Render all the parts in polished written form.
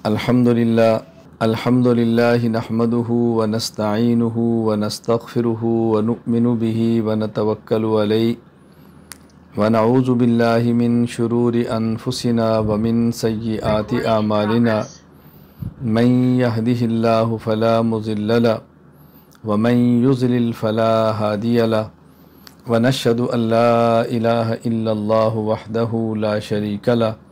अल्हम्दुलिल्लाहि नहमदुहु व नस्तईनुहु व नस्तगफिरुहु व नु'मिनु बिही व नतवक्कलु अलैहि व नऊज़ु बिल्लाहि मिन शुरूरि अनफुसिना व मिन सय्यिआति आमालिना मन यहदिहिल्लाहु फला मुज़िल्ल लहु व मन युज़लिल फला हादिय लहु व नशहदु अल्ला इलाहा इल्लल्लाहु वहदहु ला शरीका लहु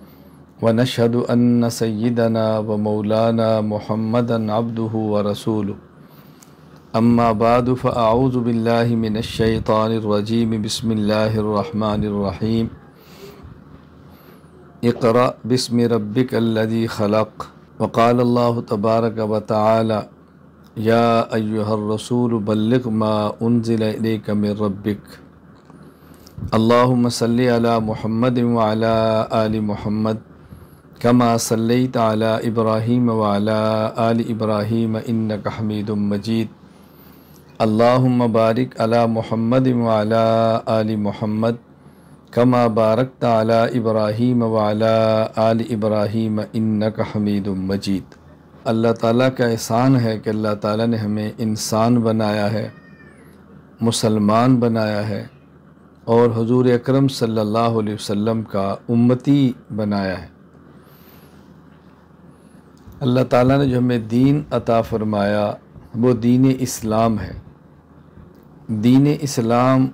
व नशहदु अन्न सय्यिदना व मौलाना मुहम्मदन अब्दुहु व रसूलुहु अम्मा बादु फ़अऊज़ु बिल्लाहि मिनश शैतानिर रजीम बिस्मिल्लाहिर रहमानिर रहीम इक़रा बिस्मि रब्बिकल्लज़ी खलक़ व क़ाला अल्लाहु तबारक व तआला या अय्युहर रसूल बल्लिग़ मा उन्ज़िला इलैका मिर रब्बिक अल्लाहुम्मा सल्लि अला मुहम्मदिन व अला आलि मुहम्मद कमा सल्लैता अला इब्राहीम व अला आलि इब्राहीम इन्नका हमीदुम मजीद अल्लाहुम्मा बारिक अला मुहम्मदिन व अला आलि मुहम्मद कमा बारकता अला इब्राहीम व अला आलि इब्राहीम इन्नका हमीदुम मजीद। अल्लाह ताला का एहसान है कि अल्लाह ताला ने हमें इंसान बनाया है, मुसलमान बनाया है और हुज़ूर अकरम सल्लल्लाहु अलैहि वसल्लम का उम्मती बनाया है। अल्लाह ताला ने जो हमें दीन अता फ़रमाया वो दीन इस्लाम है। दीन इस्लाम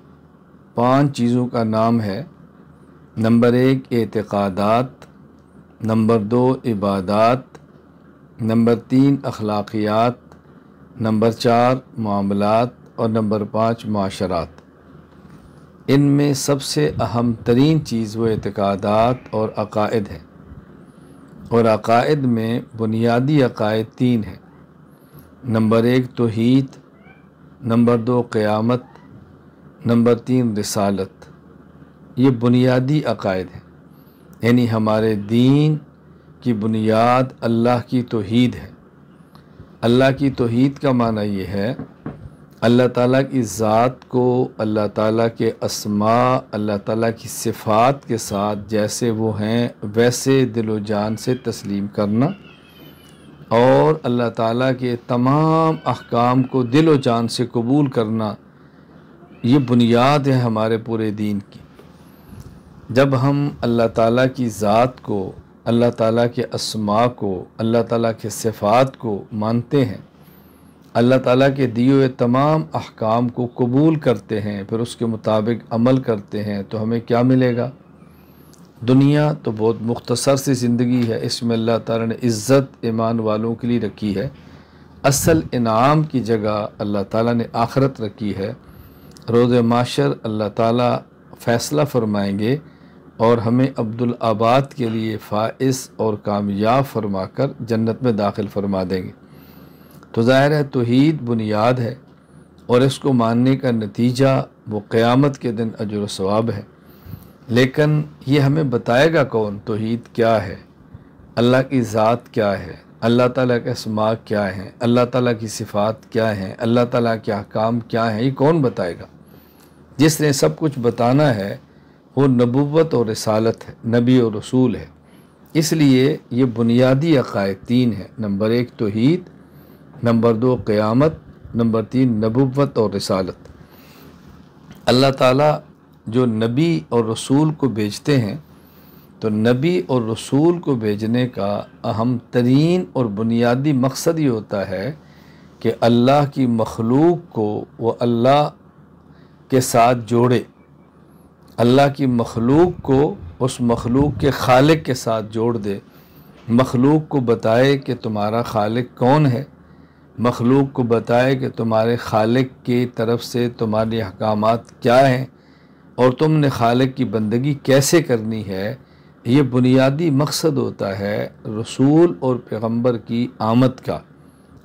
5 चीज़ों का नाम है। नंबर 1 एतिक़ादात, नंबर 2 इबादात, नंबर 3 अखलाक़ियात, नंबर 4 मामलात और नंबर 5 माशरात। इनमें सबसे अहम तरीन चीज़ वो एतिक़ादात और अक़ाइद है और अक़ाइद में बुनियादी अक़ाइद 3 हैं। नंबर 1 तौहीद, नंबर 2 क़यामत, नंबर 3 रिसालत। ये बुनियादी अक़ाइद हैं, यानी हमारे दीन की बुनियाद अल्लाह की तौहीद है। अल्लाह की तौहीद का माना ये है अल्लाह ताला की ज़ात को, अल्लाह ताला के अस्मा, अल्लाह ताला की सिफ़ात के साथ जैसे वो हैं वैसे दिलो जान से तस्लीम करना और अल्लाह ताला के तमाम अहकाम को दिलो जान से कबूल करना। ये बुनियाद है हमारे पूरे दीन की। जब हम अल्लाह ताला की ज़ात को, अल्लाह ताला के अस्मा को, अल्लाह ताला के सिफ़ात को मानते हैं, अल्लाह ताला के दिए हुए तमाम अहकाम को कबूल करते हैं, फिर उसके मुताबिक अमल करते हैं, तो हमें क्या मिलेगा? दुनिया तो बहुत मुख्तसर सी ज़िंदगी है, इसमें अल्लाह ताला ने इज़्ज़त ईमान वालों के लिए रखी है। असल इनाम की जगह अल्लाह ताला ने आखिरत रखी है। रोज़ माशर अल्लाह ताला फ़ैसला फ़रमाएंगे और हमें अब्दुल आबाद के लिए फ़ाइज़ और कामयाब फरमाकर जन्नत में दाखिल फरमा देंगे। तो ज़ाहिर है तौहीद बुनियाद है और इसको मानने का नतीजा वो क़यामत के दिन अजर व सवाब है। लेकिन ये हमें बताएगा कौन? तौहीद क्या है, अल्लाह की ज़ात क्या है, अल्लाह ताला के अस्मा क्या हैं, अल्लाह ताला की सिफ़ात क्या हैं, अल्लाह ताला के अहकाम क्या हैं, ये कौन बताएगा? जिसने सब कुछ बताना है वो नबुव्वत और रिसालत है, नबी और रसूल है। इसलिए ये बुनियादी अक़ाइद 3 हैं। नंबर 1 तौहीद, नंबर 2 क़यामत, नंबर 3 नबुव्वत और रिसालत। अल्लाह ताला जो नबी और रसूल को भेजते हैं तो नबी और रसूल को भेजने का अहम तरीन और बुनियादी मकसद ये होता है कि अल्लाह की मखलूक को वो अल्लाह के साथ जोड़े, अल्लाह की मखलूक को उस मखलूक के खालिक के साथ जोड़ दे, मखलूक को बताए कि तुम्हारा खालिक कौन है, मखलूक को बताए कि तुम्हारे खालिक की तरफ से तुम्हारे अहकामात क्या हैं और तुमने खालिक की बंदगी कैसे करनी है। ये बुनियादी मकसद होता है रसूल और पैगंबर की आमद का,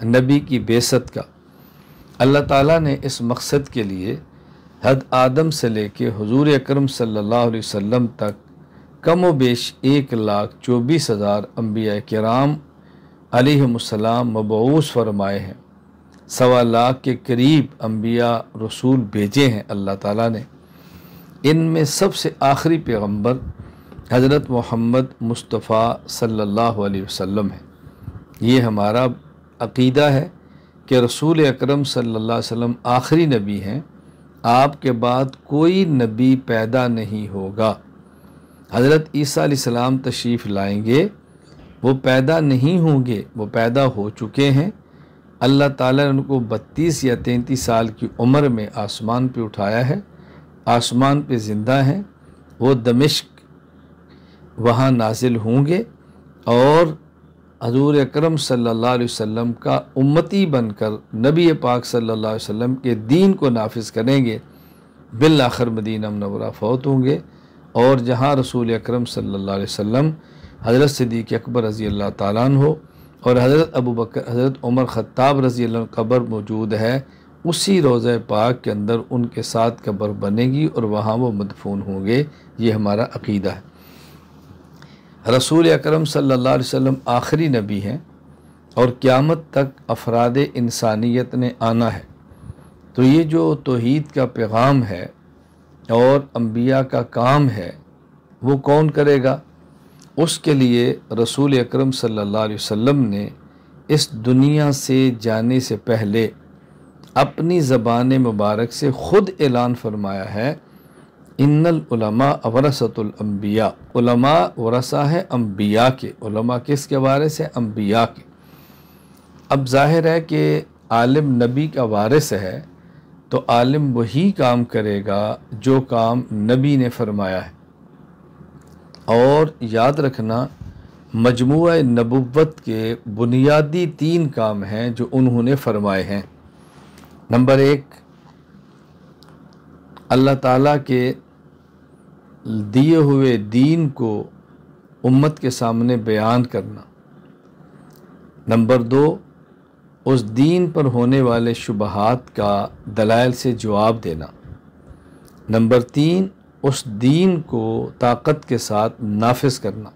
नबी की बेसत का। अल्लाह ताला ने इस मकसद के लिए हद आदम से लेके हुज़ूर अकरम सल्लल्लाहु अलैहि वसल्लम तक कम व बेश 1,24,000 अम्बिया किराम अलैहिमुस्सलाम मबऊस फरमाए हैं। 1.25 लाख के करीब अम्बिया रसूल भेजे हैं अल्लाह ताला ने। इनमें सबसे आखिरी पैगंबर हज़रत मोहम्मद मुस्तफ़ा सल्लल्लाहु अलैहि वसल्लम है। ये हमारा अक़ीदा है कि रसूल अकरम सल्लल्लाहु अलैहि वसल्लम आखिरी नबी हैं, आपके बाद कोई नबी पैदा नहीं होगा। हज़रत ईसा अलैहिस्सलाम तशरीफ़ लाएंगे, वो पैदा नहीं होंगे, वो पैदा हो चुके हैं। अल्लाह ताला ने उनको 32 या 33 साल की उम्र में आसमान पे उठाया है, आसमान पे ज़िंदा हैं। वो दमिश्क वहाँ नाजिल होंगे और हज़ूर अकरम सल्लल्लाहु अलैहि वसल्लम का उम्मती बनकर नबी पाक सल्लल्लाहु अलैहि वसल्लम के दीन को नाफिज करेंगे। बिल आखिर मदीना मुनव्वरा फौत होंगे और जहाँ रसूल अकरम सल्लल्लाहु अलैहि वसल्लम, हज़रत सिद्दीक़ अकबर रज़ी अल्लाह ताला अन्हु और हज़रत अबू बकर, हज़रत उमर ख़त्ताब रज़ी अल्लाह कब्र मौजूद है, उसी रोज़े पाक के अंदर उनके साथ कब्र बनेगी और वहाँ वो मदफून होंगे। ये हमारा अक़ीदा है। रसूल अकरम सल्लल्लाहु अलैहि वसल्लम आखिरी नबी हैं और क़यामत तक अफराद इंसानियत ने आना है। तो ये जो तौहीद का पैगाम है और अम्बिया का काम है, वो कौन करेगा? उसके लिए रसूल अकरम सल्लल्लाहु अलैहि वसल्लम ने इस दुनिया से जाने से पहले अपनी ज़बान मुबारक से ख़ुद ऐलान फरमाया है, इन्नल उलमा वरसतुल अम्बिया। उलमा वरसा है अम्बिया के। उलमा किसके वारिस है? अम्बिया के। अब ज़ाहिर है कि आलिम नबी का वारिस है, तो आलिम वही काम करेगा जो काम नबी ने फरमाया है। और याद रखना, मजमूआ नबुव्वत के बुनियादी 3 काम हैं जो उन्होंने फरमाए हैं। नंबर 1, अल्लाह ताला के दिए हुए दीन को उम्मत के सामने बयान करना। नंबर 2, उस दीन पर होने वाले शुबहात का दलाइल से जवाब देना। नंबर 3, उस दीन को ताकत के साथ नाफिज करना।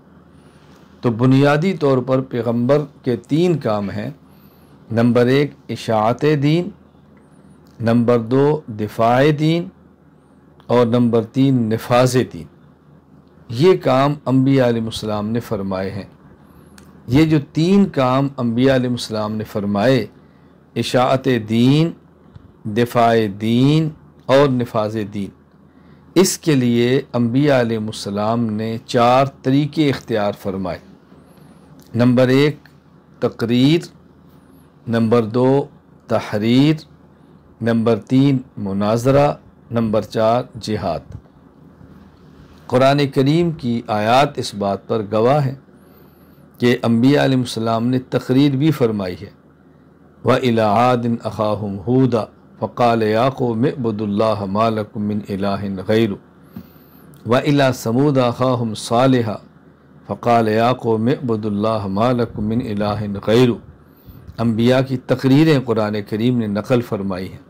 तो बुनियादी तौर पर पैगंबर के 3 काम हैं। नंबर 1, इशाअत दीन, नंबर 2, दिफाए दीन और नंबर 3, निफाज दीन। ये काम अम्बिया अलैहिस्सलाम ने फरमाए हैं। ये जो 3 काम अम्बिया अलैहिस्सलाम ने फरमाए, इशाअत दीन, दिफाए दीन और निफाज दीन, इसके लिए अम्बिया अलैहिस्सलाम ने 4 तरीके इख्तियार फरमाए। नंबर 1, तकरीर, नंबर 2, तहरीर, नंबर 3, मुनाजरा, नंबर 4, जिहाद। कुरान करीम की आयात इस बात पर गवाह है कि अम्बिया अलैहिस्सलाम ने तकरीर भी फरमाई है। व इला आदिन अखाहुम हूदा फ़क़ाल या क़ौम इअ्बुदुल्लाह मा लकुम मिन इलाहिन गैरु व इला समूद अखाहुम सालिहा फ़क़ाल या क़ौम इअ्बुदुल्लाह मा लकुम मिन इलाहिन गैरु। अम्बिया की तकरीरें कुरान करीम ने नकल फरमाई हैं।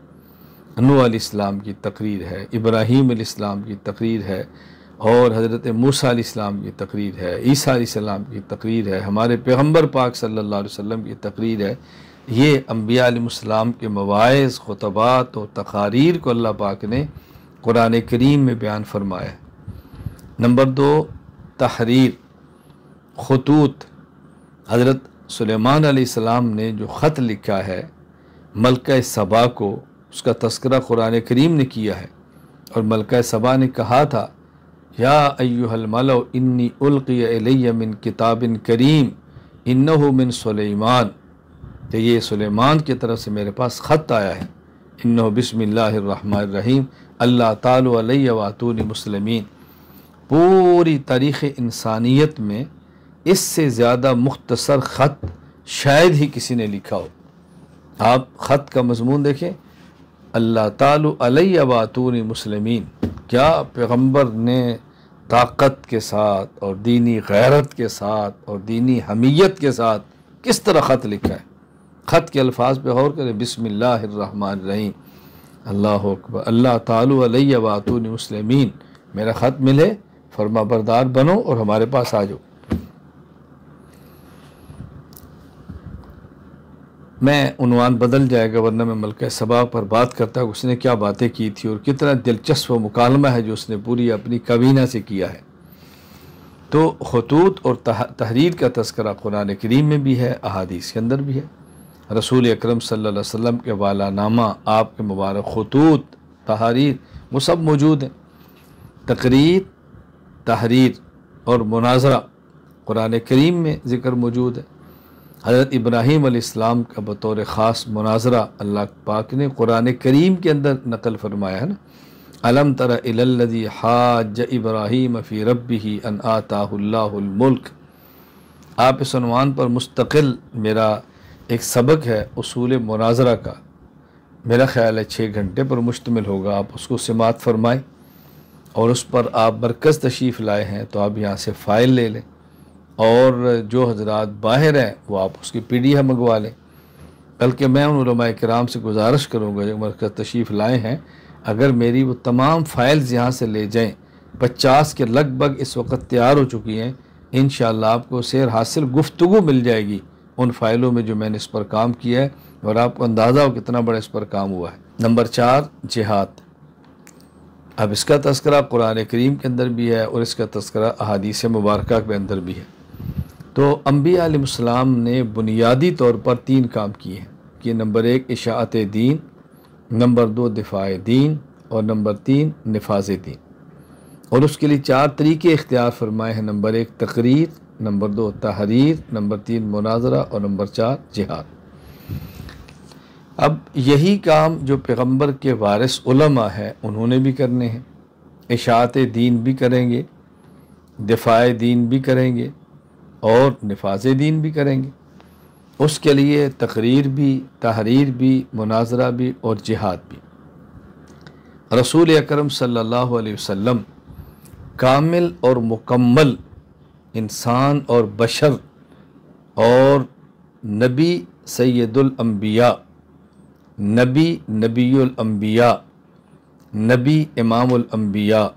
नूह अलैहिस्सलाम की तकरीर है, इब्राहीम अलैहिस्सलाम की तकरीर है और हज़रत मूसा अलैहिस्सलाम की तकरीर है, ईसा अलैहिस्सलाम की तकरीर है, हमारे पैगंबर पाक सल्लल्लाहु अलैहि वसल्लम की तकरीर है। ये अम्बिया अलैहिस्सलाम के मवाइज़, खुतबात और तकारीर को अल्लाह पाक ने कुरान करीम में बयान फरमाया है। नंबर 2, तहरीर, खतूत। हज़रत सुलेमान अलैहिस्सलाम ने जो ख़त लिखा है मलका सबा को, उसका तस्करा कुरान करीम ने किया है और मलका सबा ने कहा था, या अय्युहल मलअ इन्नी उल्क़िया इलैया मिन किताबिन करीम इन्नहु मिन सुलेमान, कि ये सुलेमान की तरफ से मेरे पास ख़त आया है। इन्नहु बिस्मिल्लाहिर रहमानिर रहीम अल्लाह तालू अलैया वातूनी मुस्लिमीन। पूरी तारीख़ इंसानियत में इससे ज़्यादा मुख्तसर ख़त शायद ही किसी ने लिखा हो। आप ख़त का मज़मून देखें, अल्लाह तालू अलैया वातूनी मुस्लिमीन। क्या पैगंबर ने ताकत के साथ और दीनी गैरत के साथ और दीनी हमीयत के साथ किस तरह ख़त लिखा है। ख़त के अल्फाज पे गौर करें, बिस्मिल्लाहिर रहमानिर रहीम, अल्लाहु अकबर, अल्लाह तालू अलैया वातूनी मुस्लिमीन, मेरा ख़त मिले, फरमा बरदार बनो और हमारे पास आ जाओ। मैं उन्वान बदल जाएगा, वरना मैं मलका सबा पर बात करता हूँ उसने क्या बातें की थी और कितना दिलचस्प मुकालमा है जो उसने पूरी अपनी कबीना से किया है। तो खतूत और तहरीर का तज़किरा कुरान करीम में भी है, अहादीस के अंदर भी है। रसूल अकरम सल्लल्लाहु अलैहि वसल्लम के वालानामा, आपके मुबारक खतूत, तहरीर, वो सब मौजूद हैं। तकरीर, तहरीर और मुनाजरा कुरान करीम में ज़िक्र मौजूद है। हज़रत इब्राहीम अलैहिस्सलाम का बतौर ख़ास मुनाजरा अल्लाह पाक ने कुरान करीम के अंदर नकल फरमाया है ना। अलम तरा इलल्लज़ी हाज इब्राहीम फ़ी रब्बिही अन आताहुल्लाहुल मुल्क। आप इस उन्वान पर मुस्तकिल मेरा एक सबक है उसूल मुनाजरा का, मेरा ख़्याल है 6 घंटे पर मुश्तमिल होगा। आप उसको समात फरमाएँ और उस पर आप मरकज़ तशरीफ़ लाए हैं तो आप यहाँ से फ़ाइल ले लें, और जो हजरात बाहर हैं वो आप उसकी PDF मंगवा लें। बल्कि मैं उन उलमाए किराम से गुजारिश करूँगा जो मरकज़ तशरीफ़ लाए हैं, अगर मेरी वो तमाम फ़ाइल्स यहाँ से ले जाएँ, 50 के लगभग इस वक्त तैयार हो चुकी हैं। इंशाअल्लाह आपको सैर हासिल गुफ्तगू मिल जाएगी उन फ़ाइलों में जो मैंने इस पर काम किया है, और आपको अंदाज़ा हो कितना बड़ा इस पर काम हुआ है। नंबर 4, जिहाद। अब इसका तज़किरा कुरान करीम के अंदर भी है और इसका तज़किरा अहादीस मुबारका के अंदर भी है। तो अंबिया अलैहिस्सलाम ने बुनियादी तौर पर 3 काम किए हैं कि नंबर 1 इशाअत दीन, नंबर 2 दिफ़ाए दीन, और नंबर 3 निफाज़ दीन। और उसके लिए 4 तरीके इख्तियार फरमाए हैं। नंबर 1 तकरीर, नंबर 2 तहरीर, नंबर 3 मुनाजरा, और नंबर 4 जिहाद। अब यही काम जो पैगम्बर के वारिस उलमा है उन्होंने भी करने हैं। इशाअत दीन भी करेंगे, दिफ़ाए दीन भी करेंगे, और निफाज़ दीन भी करेंगे। उसके लिए तकरीर भी, तहरीर भी, मुनाजरा भी और जिहाद भी। रसूल अकरम सल्लल्लाहु अलैहि वसल्लम कामिल और मुकम्मल इंसान और बशर और नबी सैयदुल अंबिया, नबी नबीउल अंबिया, नबी इमामुल अंबिया,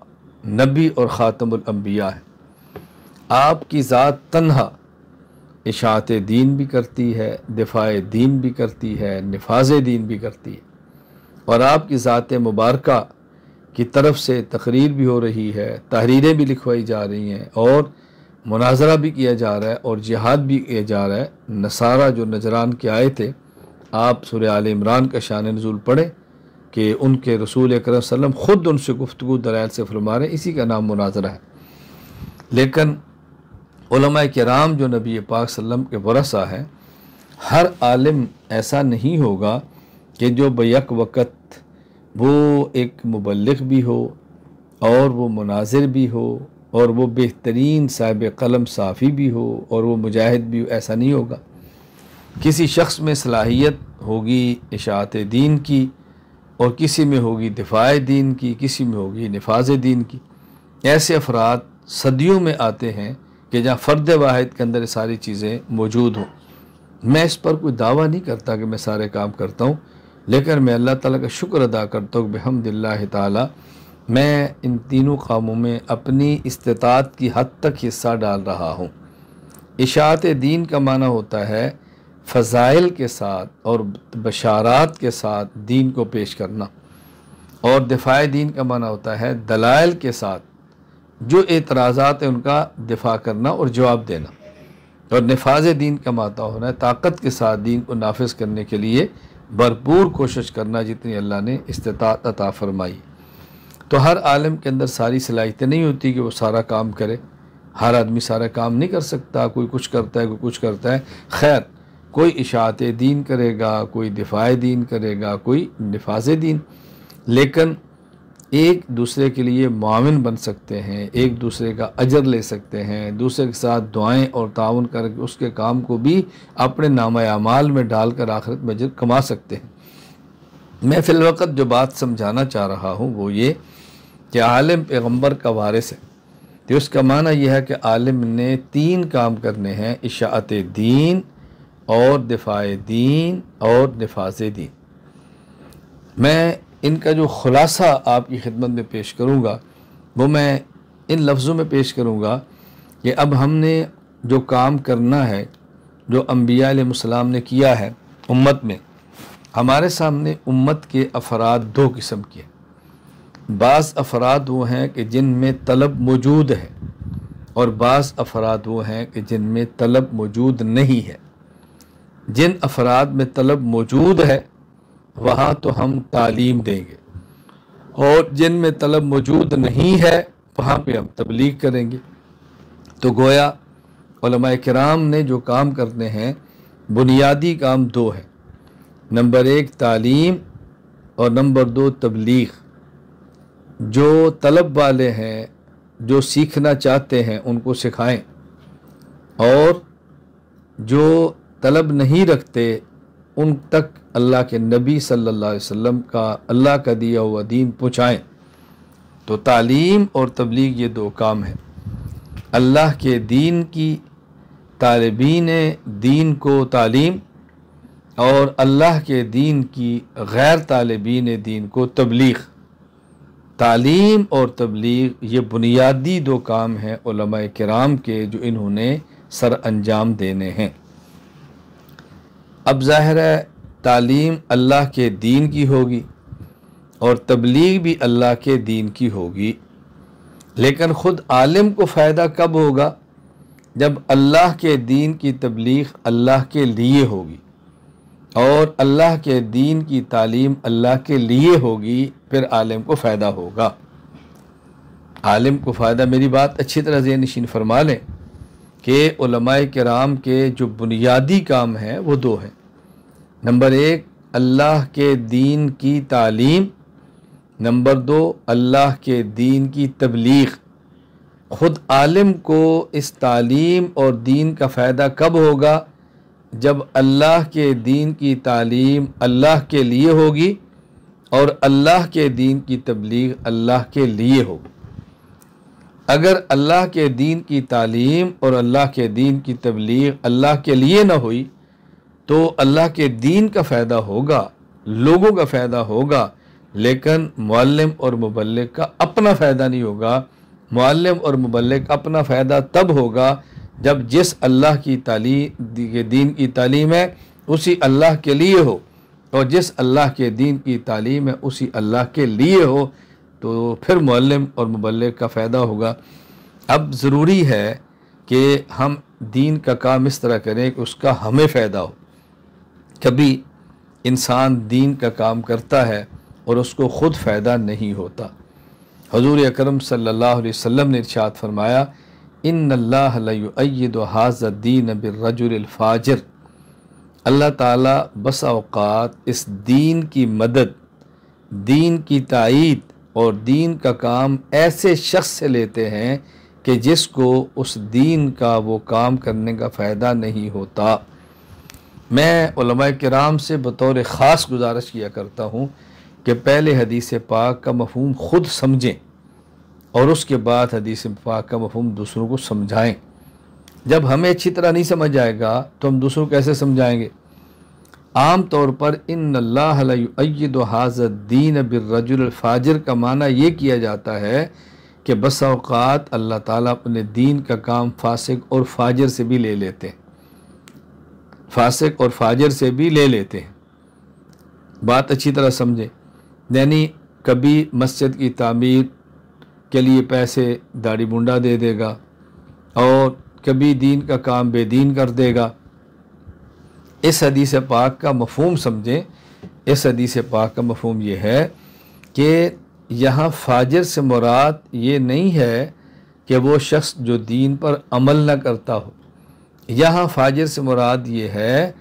नबी और ख़ातमुल अंबिया है। आपकी ज़ात तन्हा इशाअत दीन भी करती है, दिफ़ाए दीन भी करती है, निफाज़ दीन भी करती है, और आपकी ज़ात मुबारका की तरफ से तकरीर भी हो रही है, तहरीरें भी लिखवाई जा रही हैं, और मुनाजरा भी किया जा रहा है, और जिहाद भी किया जा रहा है। नसारा जो नजरान के आए थे, आप सूरह आल इमरान का शान नुज़ूल पढ़ें कि उनके रसूल अकरम सल्लल्लाहु अलैहि वसल्लम ख़ुद उनसे गुफ्तगू दलाइल से फरमा रहे, इसी का नाम मुनाजरा है। लेकिन उलमाए किराम जो नबी पाक सल्लम के वरसा है, हर आलिम ऐसा नहीं होगा कि जो बैक वक़्त वो एक मुबल्लिग़ भी हो, और वो मुनाजिर भी हो, और वो बेहतरीन साहिब कलम साफ़ी भी हो, और वो मुजाहिद भी हो। ऐसा नहीं होगा। किसी शख्स में सलाहियत होगी इशाअत दीन की, और किसी में होगी दिफ़ाए दीन की, किसी में होगी निफाज़ दीन की। ऐसे अफराद सदियों में आते हैं कि जहाँ फ़र्द वाहिद के अंदर सारी चीज़ें मौजूद हों। मैं इस पर कोई दावा नहीं करता कि मैं सारे काम करता हूँ, लेकिन मैं अल्लाह ताला का शुक्र अदा करता हूँ बिहम्दिल्लाह ताला मैं इन तीनों कामों में अपनी इस्तिताअत की हद तक हिस्सा डाल रहा हूँ। इशाअत दीन का माना होता है फ़ज़ाइल के साथ और बशारात के साथ दीन को पेश करना, और दिफ़ाए दीन का माना होता है दलाइल के साथ जो एतराज़ात है उनका दिफा करना और जवाब देना, और निफाज़ दीन का माता होना है ताकत के साथ दीन को नाफिज करने के लिए भरपूर कोशिश करना, जितनी अल्लाह ने इस्तिताअत अता फरमाई। तो हर आलिम के अंदर सारी सलाहियतें नहीं होती कि वो सारा काम करे। हर आदमी सारा काम नहीं कर सकता, कोई कुछ करता है, कोई कुछ करता है। खैर, कोई इशाअत दीन करेगा, कोई दिफ़ाए दीन करेगा, कोई निफाज़ दीन, लेकिन एक दूसरे के लिए मुआविन बन सकते हैं, एक दूसरे का अजर ले सकते हैं, दूसरे के साथ दुआएं और ताउन करके उसके काम को भी अपने नामा अमाल में डालकर आखिरत में अजर कमा सकते हैं। मैं फ़िल वक़्त जो बात समझाना चाह रहा हूँ वो ये कि आलिम पैगम्बर का वारिस है, तो उसका माना यह है कि आलिम ने 3 काम करने हैं, इशाअत दीन और दिफ़ाए दीन और निफाज़ दीन। मैं इनका जो ख़ुलासा आपकी खिदमत में पेश करूँगा वो मैं इन लफ्ज़ों में पेश करूँगा कि अब हमने जो काम करना है, जो अंबिया अलैहिस्सलाम ने किया है उम्मत में, हमारे सामने उम्मत के अफराद 2 किस्म के। बाज़ अफराद वो हैं कि जिनमें तलब मौजूद है, और बाज़ अफराद वो हैं कि जिनमें तलब मौजूद नहीं है। जिन अफराद में तलब मौजूद है वहाँ तो हम तालीम देंगे, और जिन में तलब मौजूद नहीं है वहाँ पे हम तबलीग करेंगे। तो गोया उलमाए किराम ने जो काम करने हैं, बुनियादी काम दो हैं, नंबर 1 तालीम और नंबर 2 तबलीग। जो तलब वाले हैं, जो सीखना चाहते हैं, उनको सिखाएं, और जो तलब नहीं रखते उन तक अल्लाह के नबी सल्लल्लाहु अलैहि वसल्लम का, अल्लाह का दिया हुआ दीन पहुँचाएँ। तो तालीम और तबलीग ये दो काम हैं। अल्लाह के दीन की तालिबीन दीन को तालीम, और अल्लाह के दीन की गैर तालिबीन दीन को तबलीग। तालीम और तबलीग ये बुनियादी दो काम हैं उलमाए किराम के, जो इन्होंने सर अंजाम देने हैं। अब ज़ाहिर है तालीम अल्लाह के दीन की होगी और तबलीग भी अल्लाह के दीन की होगी, लेकिन ख़ुद आलिम को फ़ायदा कब होगा? जब अल्लाह के दीन की तबलीग अल्लाह के लिए होगी और अल्लाह के दीन की तालीम अल्लाह के लिए होगी, फिर आलिम को फ़ायदा होगा। आलिम को फ़ायदा, मेरी बात अच्छी तरह ज़हन नशीन फरमा लें कि उलमाए किराम के जो बुनियादी काम हैं वो दो हैं। नंबर 1 अल्लाह के दीन की तालीम, नंबर 2 अल्लाह के दीन की तबलीग। ख़ुद आलिम को इस तालीम और दीन का फ़ायदा कब होगा? जब अल्लाह के दीन की तालीम अल्लाह के लिए होगी और अल्लाह के दीन की तबलीग अल्लाह के लिए होगी। अगर अल्लाह के दीन की तालीम और अल्लाह के दीन की तबलीग अल्लाह के लिए ना हुई तो अल्लाह के दीन का फ़ायदा होगा, लोगों का फ़ायदा होगा, लेकिन मुअल्लिम और मुबल्लिग का अपना फ़ायदा नहीं होगा। मुअल्लिम और मुबल्लिग अपना फ़ायदा तब होगा जब जिस अल्लाह की दीन की तालीम है उसी अल्लाह के लिए हो, और जिस अल्लाह के दीन की तालीम है उसी अल्लाह के लिए हो, तो फिर मुअल्लिम और मुबल्लिग का फ़ायदा होगा। अब ज़रूरी है कि हम दीन का काम इस तरह करें कि उसका हमें फ़ायदा हो। कभी इंसान दीन का काम करता है और उसको ख़ुद फ़ायदा नहीं होता। हुज़ूर अकरम सल्लल्लाहु अलैहि वसल्लम ने इरशाद फरमाया, इन्नल्लाह ला युअय्यिदु हाज़ा दीन बिर्रजुलिल फ़ाजिर। अल्लाह ताला बस औक़ात इस दीन की मदद, दीन की तायीद और दीन का काम ऐसे शख्स से लेते हैं कि जिसको उस दीन का वो काम करने का फ़ायदा नहीं होता। मैं उलमाए किराम से बतौर ख़ास गुजारिश किया करता हूँ कि पहले हदीस पाक का मफ़हूम ख़ुद समझें और उसके बाद हदीस पाक का मफ़हूम दूसरों को समझाएं। जब हमें अच्छी तरह नहीं समझ आएगा तो हम दूसरों को कैसे समझाएंगे? आम तौर पर इन्नल्लाह ला युअय्यिदु हाज़ा दीन बिर्रजुलिल फ़ाजिर का माना ये किया जाता है कि बस औक़ात अल्लाह ताला अपने दीन का काम फासिक और फाजिर से भी ले लेते हैं, फासिक और फाजिर से भी ले लेते हैं। बात अच्छी तरह समझें। यानी कभी मस्जिद की तामीर के लिए पैसे दाढ़ी मुंडा दे देगा और कभी दीन का काम बेदीन कर देगा। इस हदीस पाक का मफ़हूम समझें। इस हदीस पाक का मफ़हूम ये है कि यहाँ फाजिर से मुराद ये नहीं है कि वो शख्स जो दीन पर अमल न करता हो। यहाँ फाजिर से मुराद ये है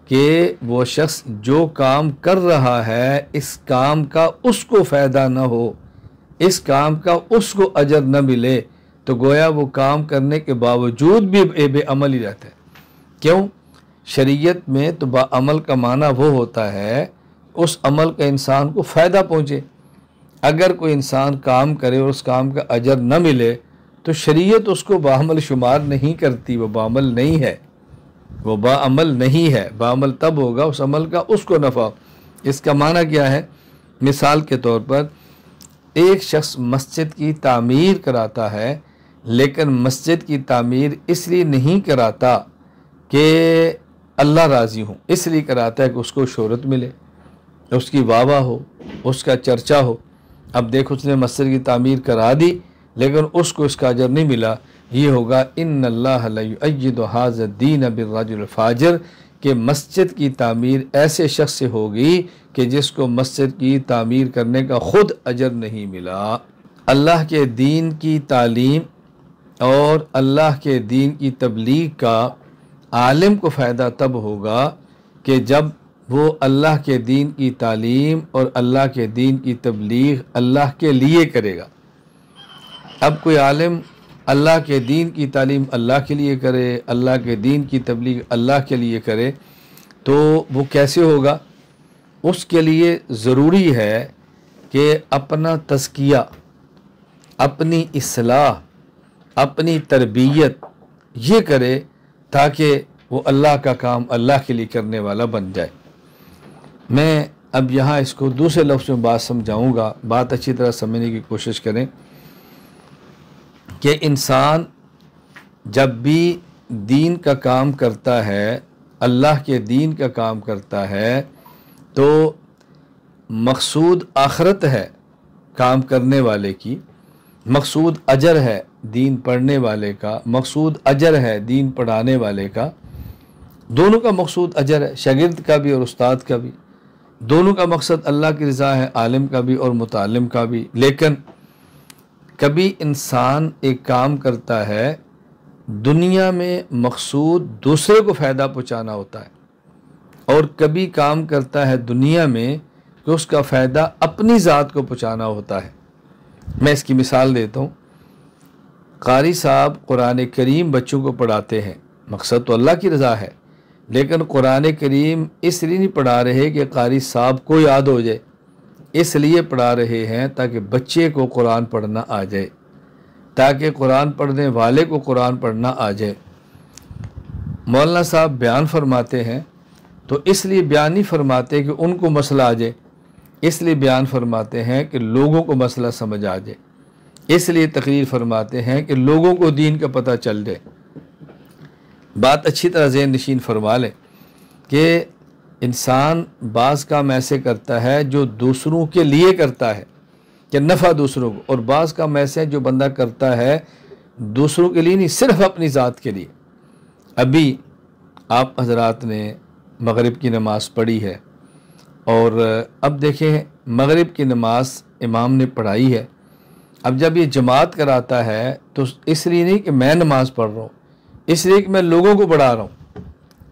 कि वो शख्स जो काम कर रहा है इस काम का उसको फ़ायदा न हो, इस काम का उसको अजर न मिले, तो गोया वो काम करने के बावजूद भी बेअमल ही रहता है। क्यों? शरीयत में तो बाअमल का माना वो होता है उस अमल का इंसान को फ़ायदा पहुँचे। अगर कोई इंसान काम करे और उस काम का अजर न मिले तो शरीयत उसको बाअमल शुमार नहीं करती, वो बाअमल नहीं है, वो बाअमल नहीं है। बाअमल तब होगा उस अमल का उसको नफ़ा। इसका माना क्या है? मिसाल के तौर पर एक शख्स मस्जिद की तामीर कराता है, लेकिन मस्जिद की तामीर इसलिए नहीं कराता कि अल्लाह राज़ी हो, इसलिए कराता है कि उसको शोहरत मिले, उसकी वाह हो, उसका चर्चा हो। अब देखो उसने मस्जिद की तामीर करा दी लेकिन उसको इसका अजर नहीं मिला, ये होगा इन्नल्लाह ला युअय्यिदु हाज़ा दीन बिर्रजुल फाजिर, कि मस्जिद की तामीर ऐसे शख्स से होगी कि जिसको मस्जिद की तामीर करने का ख़ुद अजर नहीं मिला। अल्लाह के दीन की तालीम और अल्लाह के दीन की तबलीग का आलिम को फ़ायदा तब होगा कि जब वो अल्लाह के दीन की तालीम और अल्लाह के दीन की तबलीग अल्लाह के लिए करेगा। अब कोई आलिम अल्लाह के दीन की तालीम अल्लाह के लिए करे, अल्लाह के दीन की तबलीग अल्लाह के लिए करे, तो वो कैसे होगा? उसके लिए ज़रूरी है कि अपना तज़किया, अपनी इस्लाह, अपनी तरबियत ये करे ताकि वो अल्लाह का काम अल्लाह के लिए करने वाला बन जाए। मैं अब यहाँ इसको दूसरे लफ्ज़ में बात समझाऊँगा, बात अच्छी तरह समझने की कोशिश करें कि इंसान जब भी दीन का काम करता है, अल्लाह के दीन का काम करता है, तो मकसूद आखरत है काम करने वाले की, मकसूद अजर है दीन पढ़ने वाले का, मकसूद अजर है दीन पढ़ाने वाले का। दोनों का मकसूद अजर है, शागिर्द का भी और उस्ताद का भी। दोनों का मकसद अल्लाह की रज़ा है, आलिम का भी और मुतालिम का भी। लेकिन कभी इंसान एक काम करता है, दुनिया में मकसूद दूसरे को फ़ायदा पहुँचाना होता है, और कभी काम करता है दुनिया में कि उसका फ़ायदा अपनी ज़ात को पहुँचाना होता है। मैं इसकी मिसाल देता हूँ। कारी साहब कुरान करीम बच्चों को पढ़ाते हैं, मकसद तो अल्लाह की रज़ा है, लेकिन कुरान करीम इसलिए नहीं पढ़ा रहे कि कारी साहब को याद हो जाए, इसलिए पढ़ा रहे हैं ताकि बच्चे को कुरान पढ़ना आ जाए, ताकि कुरान पढ़ने वाले को कुरान पढ़ना आ जाए। मौलाना साहब बयान फरमाते हैं तो इसलिए बयान नहीं फरमाते कि उनको मसला आ जाए, इसलिए बयान फरमाते हैं कि लोगों को मसला समझ आ जाए, इसलिए तकरीर फरमाते हैं कि लोगों को दीन का पता चल जाए। बात अच्छी तरह ज़हन नशीन फरमा लें कि इंसान बाज़ काम ऐसे करता है जो दूसरों के लिए करता है कि नफ़ा दूसरों को, और बाज़ काम ऐसे जो बंदा करता है दूसरों के लिए नहीं, सिर्फ़ अपनी ज़ात के लिए। अभी आप हज़रात ने मगरिब की नमाज़ पढ़ी है, और अब देखें मगरिब की नमाज़ इमाम ने पढ़ाई है। अब जब ये जमात कराता है तो इसलिए नहीं कि मैं नमाज़ पढ़ रहा हूँ, इसलिए कि मैं लोगों को पढ़ा रहा हूँ।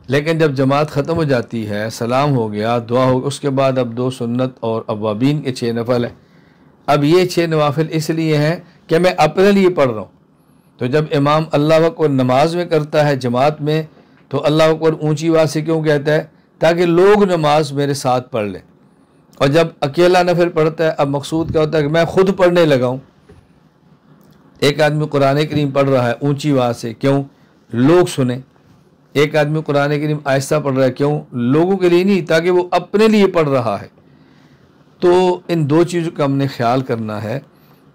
लेकिन जब जमात ख़त्म हो जाती है, सलाम हो गया, दुआ हो, उसके बाद अब 2 सुन्नत और अवाबीन के 6 नफल है। अब ये 6 नवाफिल इसलिए हैं कि मैं अपने लिए पढ़ रहा हूँ। तो जब इमाम अल्लाह अकबर नमाज में करता है जमात में, तो अल्लाह अकबर ऊँची आवाज़ से क्यों कहता है? ताकि लोग नमाज मेरे साथ पढ़ लें। और जब अकेला नफिल पढ़ता है, अब मकसूद क्या होता है कि मैं खुद पढ़ने लगा हूँ। एक आदमी कुरान करीम पढ़ रहा है ऊँची आवाज़ से, क्यों? लोग सुने। एक आदमी कुरान करीम आहिस्ता पढ़ रहा है, क्यों? लोगों के लिए नहीं, ताकि वो अपने लिए पढ़ रहा है। तो इन 2 चीज़ों का हमने ख्याल करना है।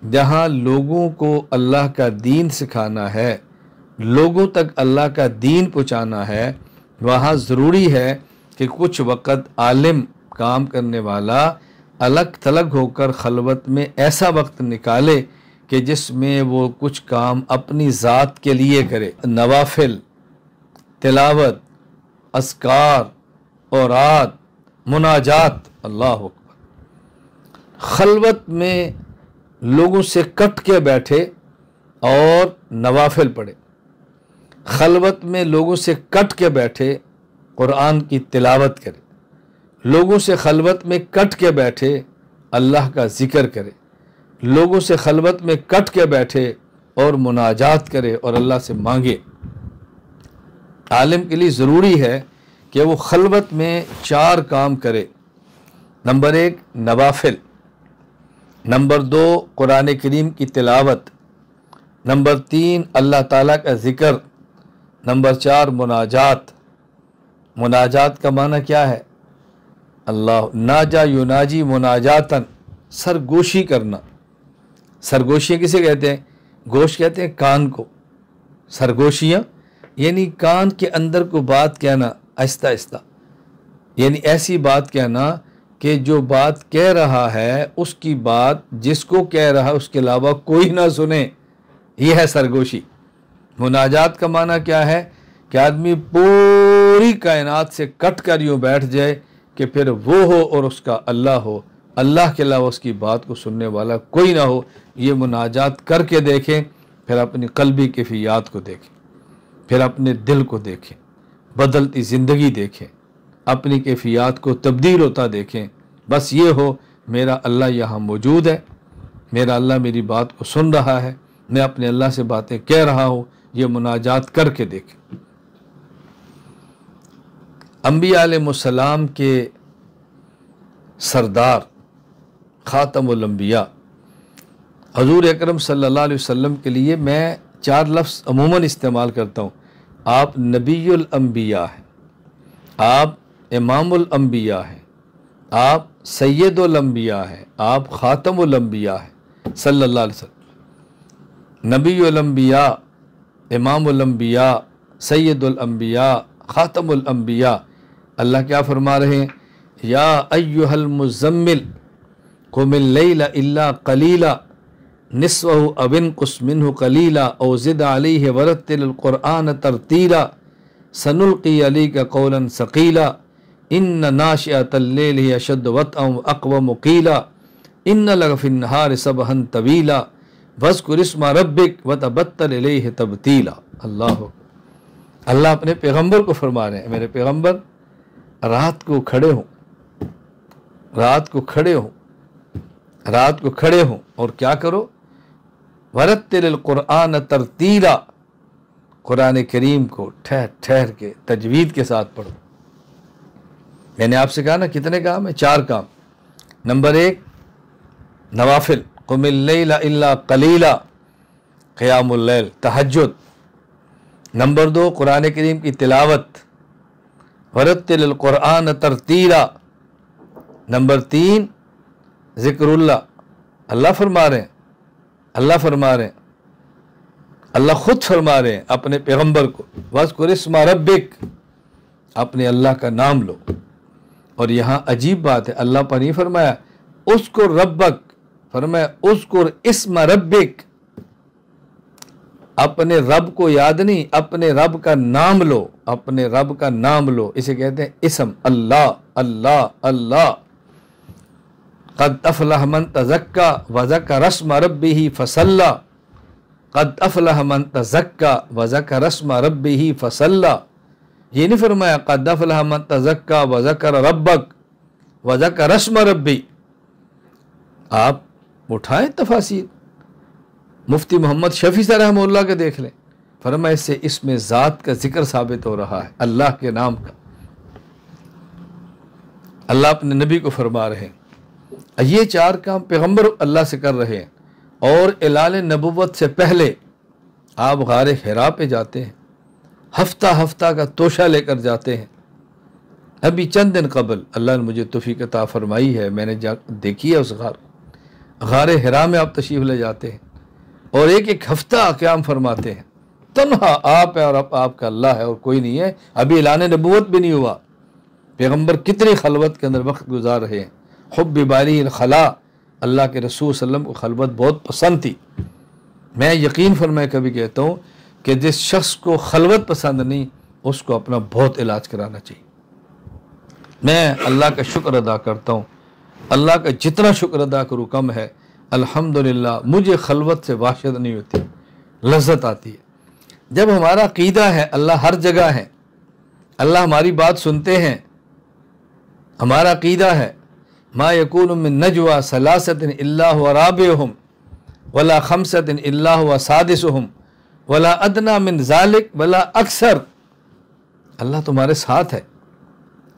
जहाँ लोगों को अल्लाह का दीन सिखाना है, लोगों तक अल्लाह का दीन पहुँचाना है, वहाँ ज़रूरी है कि कुछ वक़्त आलिम काम करने वाला अलग थलग होकर खलवत में ऐसा वक्त निकाले कि जिसमें वो कुछ काम अपनी ज़ात के लिए करे। नवाफिल, तिलावत, अस्कार, औरात, मुनाजात, अल्लाह अकबर। खलवत में लोगों से कट के बैठे और नवाफिल पढ़े, खलवत में लोगों से कट के बैठे कुरान की तिलावत करे, लोगों से खलवत में कट के बैठे अल्लाह का ज़िक्र करे, लोगों से खलवत में कट के बैठे और मुनाजात करे और अल्लाह से मांगे। आलिम के लिए ज़रूरी है कि वो खलवत में 4 काम करे। नंबर 1 नवाफिल, नंबर 2 कुरान करीम की तिलावत, नंबर 3 अल्लाह ताला का ज़िक्र, नंबर 4 मुनाजात। मुनाजात का माना क्या है? अल्लाह नाजा युनाजी मुनाजातन, सरगोशी करना। सरगोशियाँ किसे कहते हैं? गोश कहते हैं कान को। सरगोशियाँ यानी कान के अंदर को बात कहना आहिस्ता आहिस्ता, यानी ऐसी बात कहना कि जो बात कह रहा है उसकी बात जिसको कह रहा है उसके अलावा कोई ना सुने, यह है सरगोशी। मुनाजात का माना क्या है कि आदमी पूरी कायनात से कट कर यूँ बैठ जाए कि फिर वो हो और उसका अल्लाह हो, अल्लाह के अलावा उसकी बात को सुनने वाला कोई ना हो। ये मुनाजात करके देखें, फिर अपनी कल्बी कैफियत को देखें, फिर अपने दिल को देखें, बदलती ज़िंदगी देखें, अपनी कैफियत को तब्दील होता देखें। बस ये हो मेरा अल्लाह यहाँ मौजूद है, मेरा अल्लाह मेरी बात को सुन रहा है, मैं अपने अल्लाह से बातें कह रहा हूँ। ये मुनाजात करके देखें। अंबिया अलैहिस्सलाम के सरदार ख़ातमुल अंबिया हजूर अकरम सल्लल्लाहु अलैहि वसल्लम के लिए मैं 4 लफ्ज़ अमूमन इस्तेमाल करता हूँ। आप नबीयुल अंबिया हैं, आप इमामुल अंबिया हैं, आप सैयदुल अंबिया हैं, आप ख़ातमुल अंबिया हैं सल्लल्लाहु अलैहि वसल्लम। नबीयुल अंबिया, इमामुल अंबिया, सैयदुल अंबिया, ख़ातमुल अंबिया। अल्लाह क्या फरमा रहे हैं? या अय्युहल मुज़म्मिल कुमिल लैला इल्ला क़लीला निस्फ़हु अव इनक़ुस मिन्हु क़लीला औ ज़िद अलैहि वरत्तिल क़ुरआन तरतीला सनुल्क़ी अलैका क़ौलन सक़ीला इन्न नाशिअतल लैलि अशद्दु वत्अन व अक़वमु क़ीला इन्न लक फ़िन्नहारि सबहन तवीला वज़्कुर इस्मा रब्बिक वतबत्तल इलैहि तबतीला। अल्लाह अपने पैगम्बर को फरमा रहे हैं, मेरे पैगम्बर रात को खड़े हों, रात को खड़े हों, रात को खड़े हों और क्या करो? वरत्तिल क़ुरआन तरतीला, कुरान करीम को ठहर ठहर के तजवीद के साथ पढ़ो। मैंने आपसे कहा ना कितने काम है? 4 काम। नंबर 1 नवाफिल, कुमिल लैला इल्ला क़लीला, क़ियामुल लैल, तहज्जुद। नंबर 2 कुरान करीम की तिलावत, वरत्तिल क़ुरआन तरतीला। नंबर 3 ज़िक्रुल्लाह। अल्लाह फरमा रहे हैं, अल्लाह फरमा रहे हैं, अल्लाह खुद फरमा रहे हैं अपने पैगम्बर को, वज़्कुर इस्मा रब्बिक, अपने अल्लाह का नाम लो। और यहाँ अजीब बात है, अल्लाह पर नहीं फरमाया उसकुर रब्बक, फरमाया उसकुर इस्मा रब्बिक, अपने रब को याद नहीं, अपने रब का नाम लो, अपने रब का नाम लो। इसे कहते हैं इस्म, अल्लाह अल्लाह अल्लाह। क़द अफ़लह मन तज़क्का व ज़करा रस्म रब्बिही फ़सल्ला, क़द अफ़लह मन तज़क्का व ज़करा रस्म रब्बिही फ़सल्ला। ये नहीं फरमाया क़द अफ़लह मन तज़क्का व ज़करा रब्बक व ज़करा रस्म रब्बी। आप उठाएं तफासीर, मुफ्ती मोहम्मद शफ़ी साहब रहमतुल्लाह के देख लें, फरमाया इससे इसमें ज़ात का जिक्र साबित हो रहा है, अल्लाह के नाम का। अल्लाह अपने नबी को फरमा रहे हैं। ये 4 काम पैगम्बर अल्लाह से कर रहे हैं। और ऐलान नबुव्वत से पहले आप गारे हिरा पे जाते हैं, हफ्ता हफ्ता का तोशा लेकर जाते हैं। अभी चंद दिन कबल अल्लाह ने मुझे तौफीक अता फरमाई है, मैंने देखी है उस गारे हिरा में आप तशरीफ़ ले जाते हैं और एक हफ्ता क़याम फरमाते हैं। तन्हा आप है और आपका अल्लाह है और कोई नहीं है। अभी ऐलान नबुव्वत भी नहीं हुआ, पैगम्बर कितनी खलवत के अंदर वक्त गुजार रहे हैं। हुब्ब बारी खला, अल्लाह के रसूल सल्लम को खलवत बहुत पसंद थी। मैं यकीन फरमाए कभी कहता हूँ कि जिस शख्स को खलवत पसंद नहीं उसको अपना बहुत इलाज कराना चाहिए। मैं अल्लाह का शुक्र अदा करता हूँ, अल्लाह का जितना शुक्र अदा करूँ कम है। अल्हम्दुलिल्लाह मुझे खलवत से वाशत नहीं होती, लज्जत आती है। जब हमारा अक़ीदा है अल्लाह हर जगह है, अल्लाह हमारी बात सुनते हैं, हमारा अक़ीदा है मा यकूनु मिन नजवा सलासतिन इल्ला हुवा राबिउहुम वला खमसतिन इल्ला हुवा सादिसुहुम वला अदना मिन ज़ालिक वला अक्सर। अल्लाह तुम्हारे साथ है,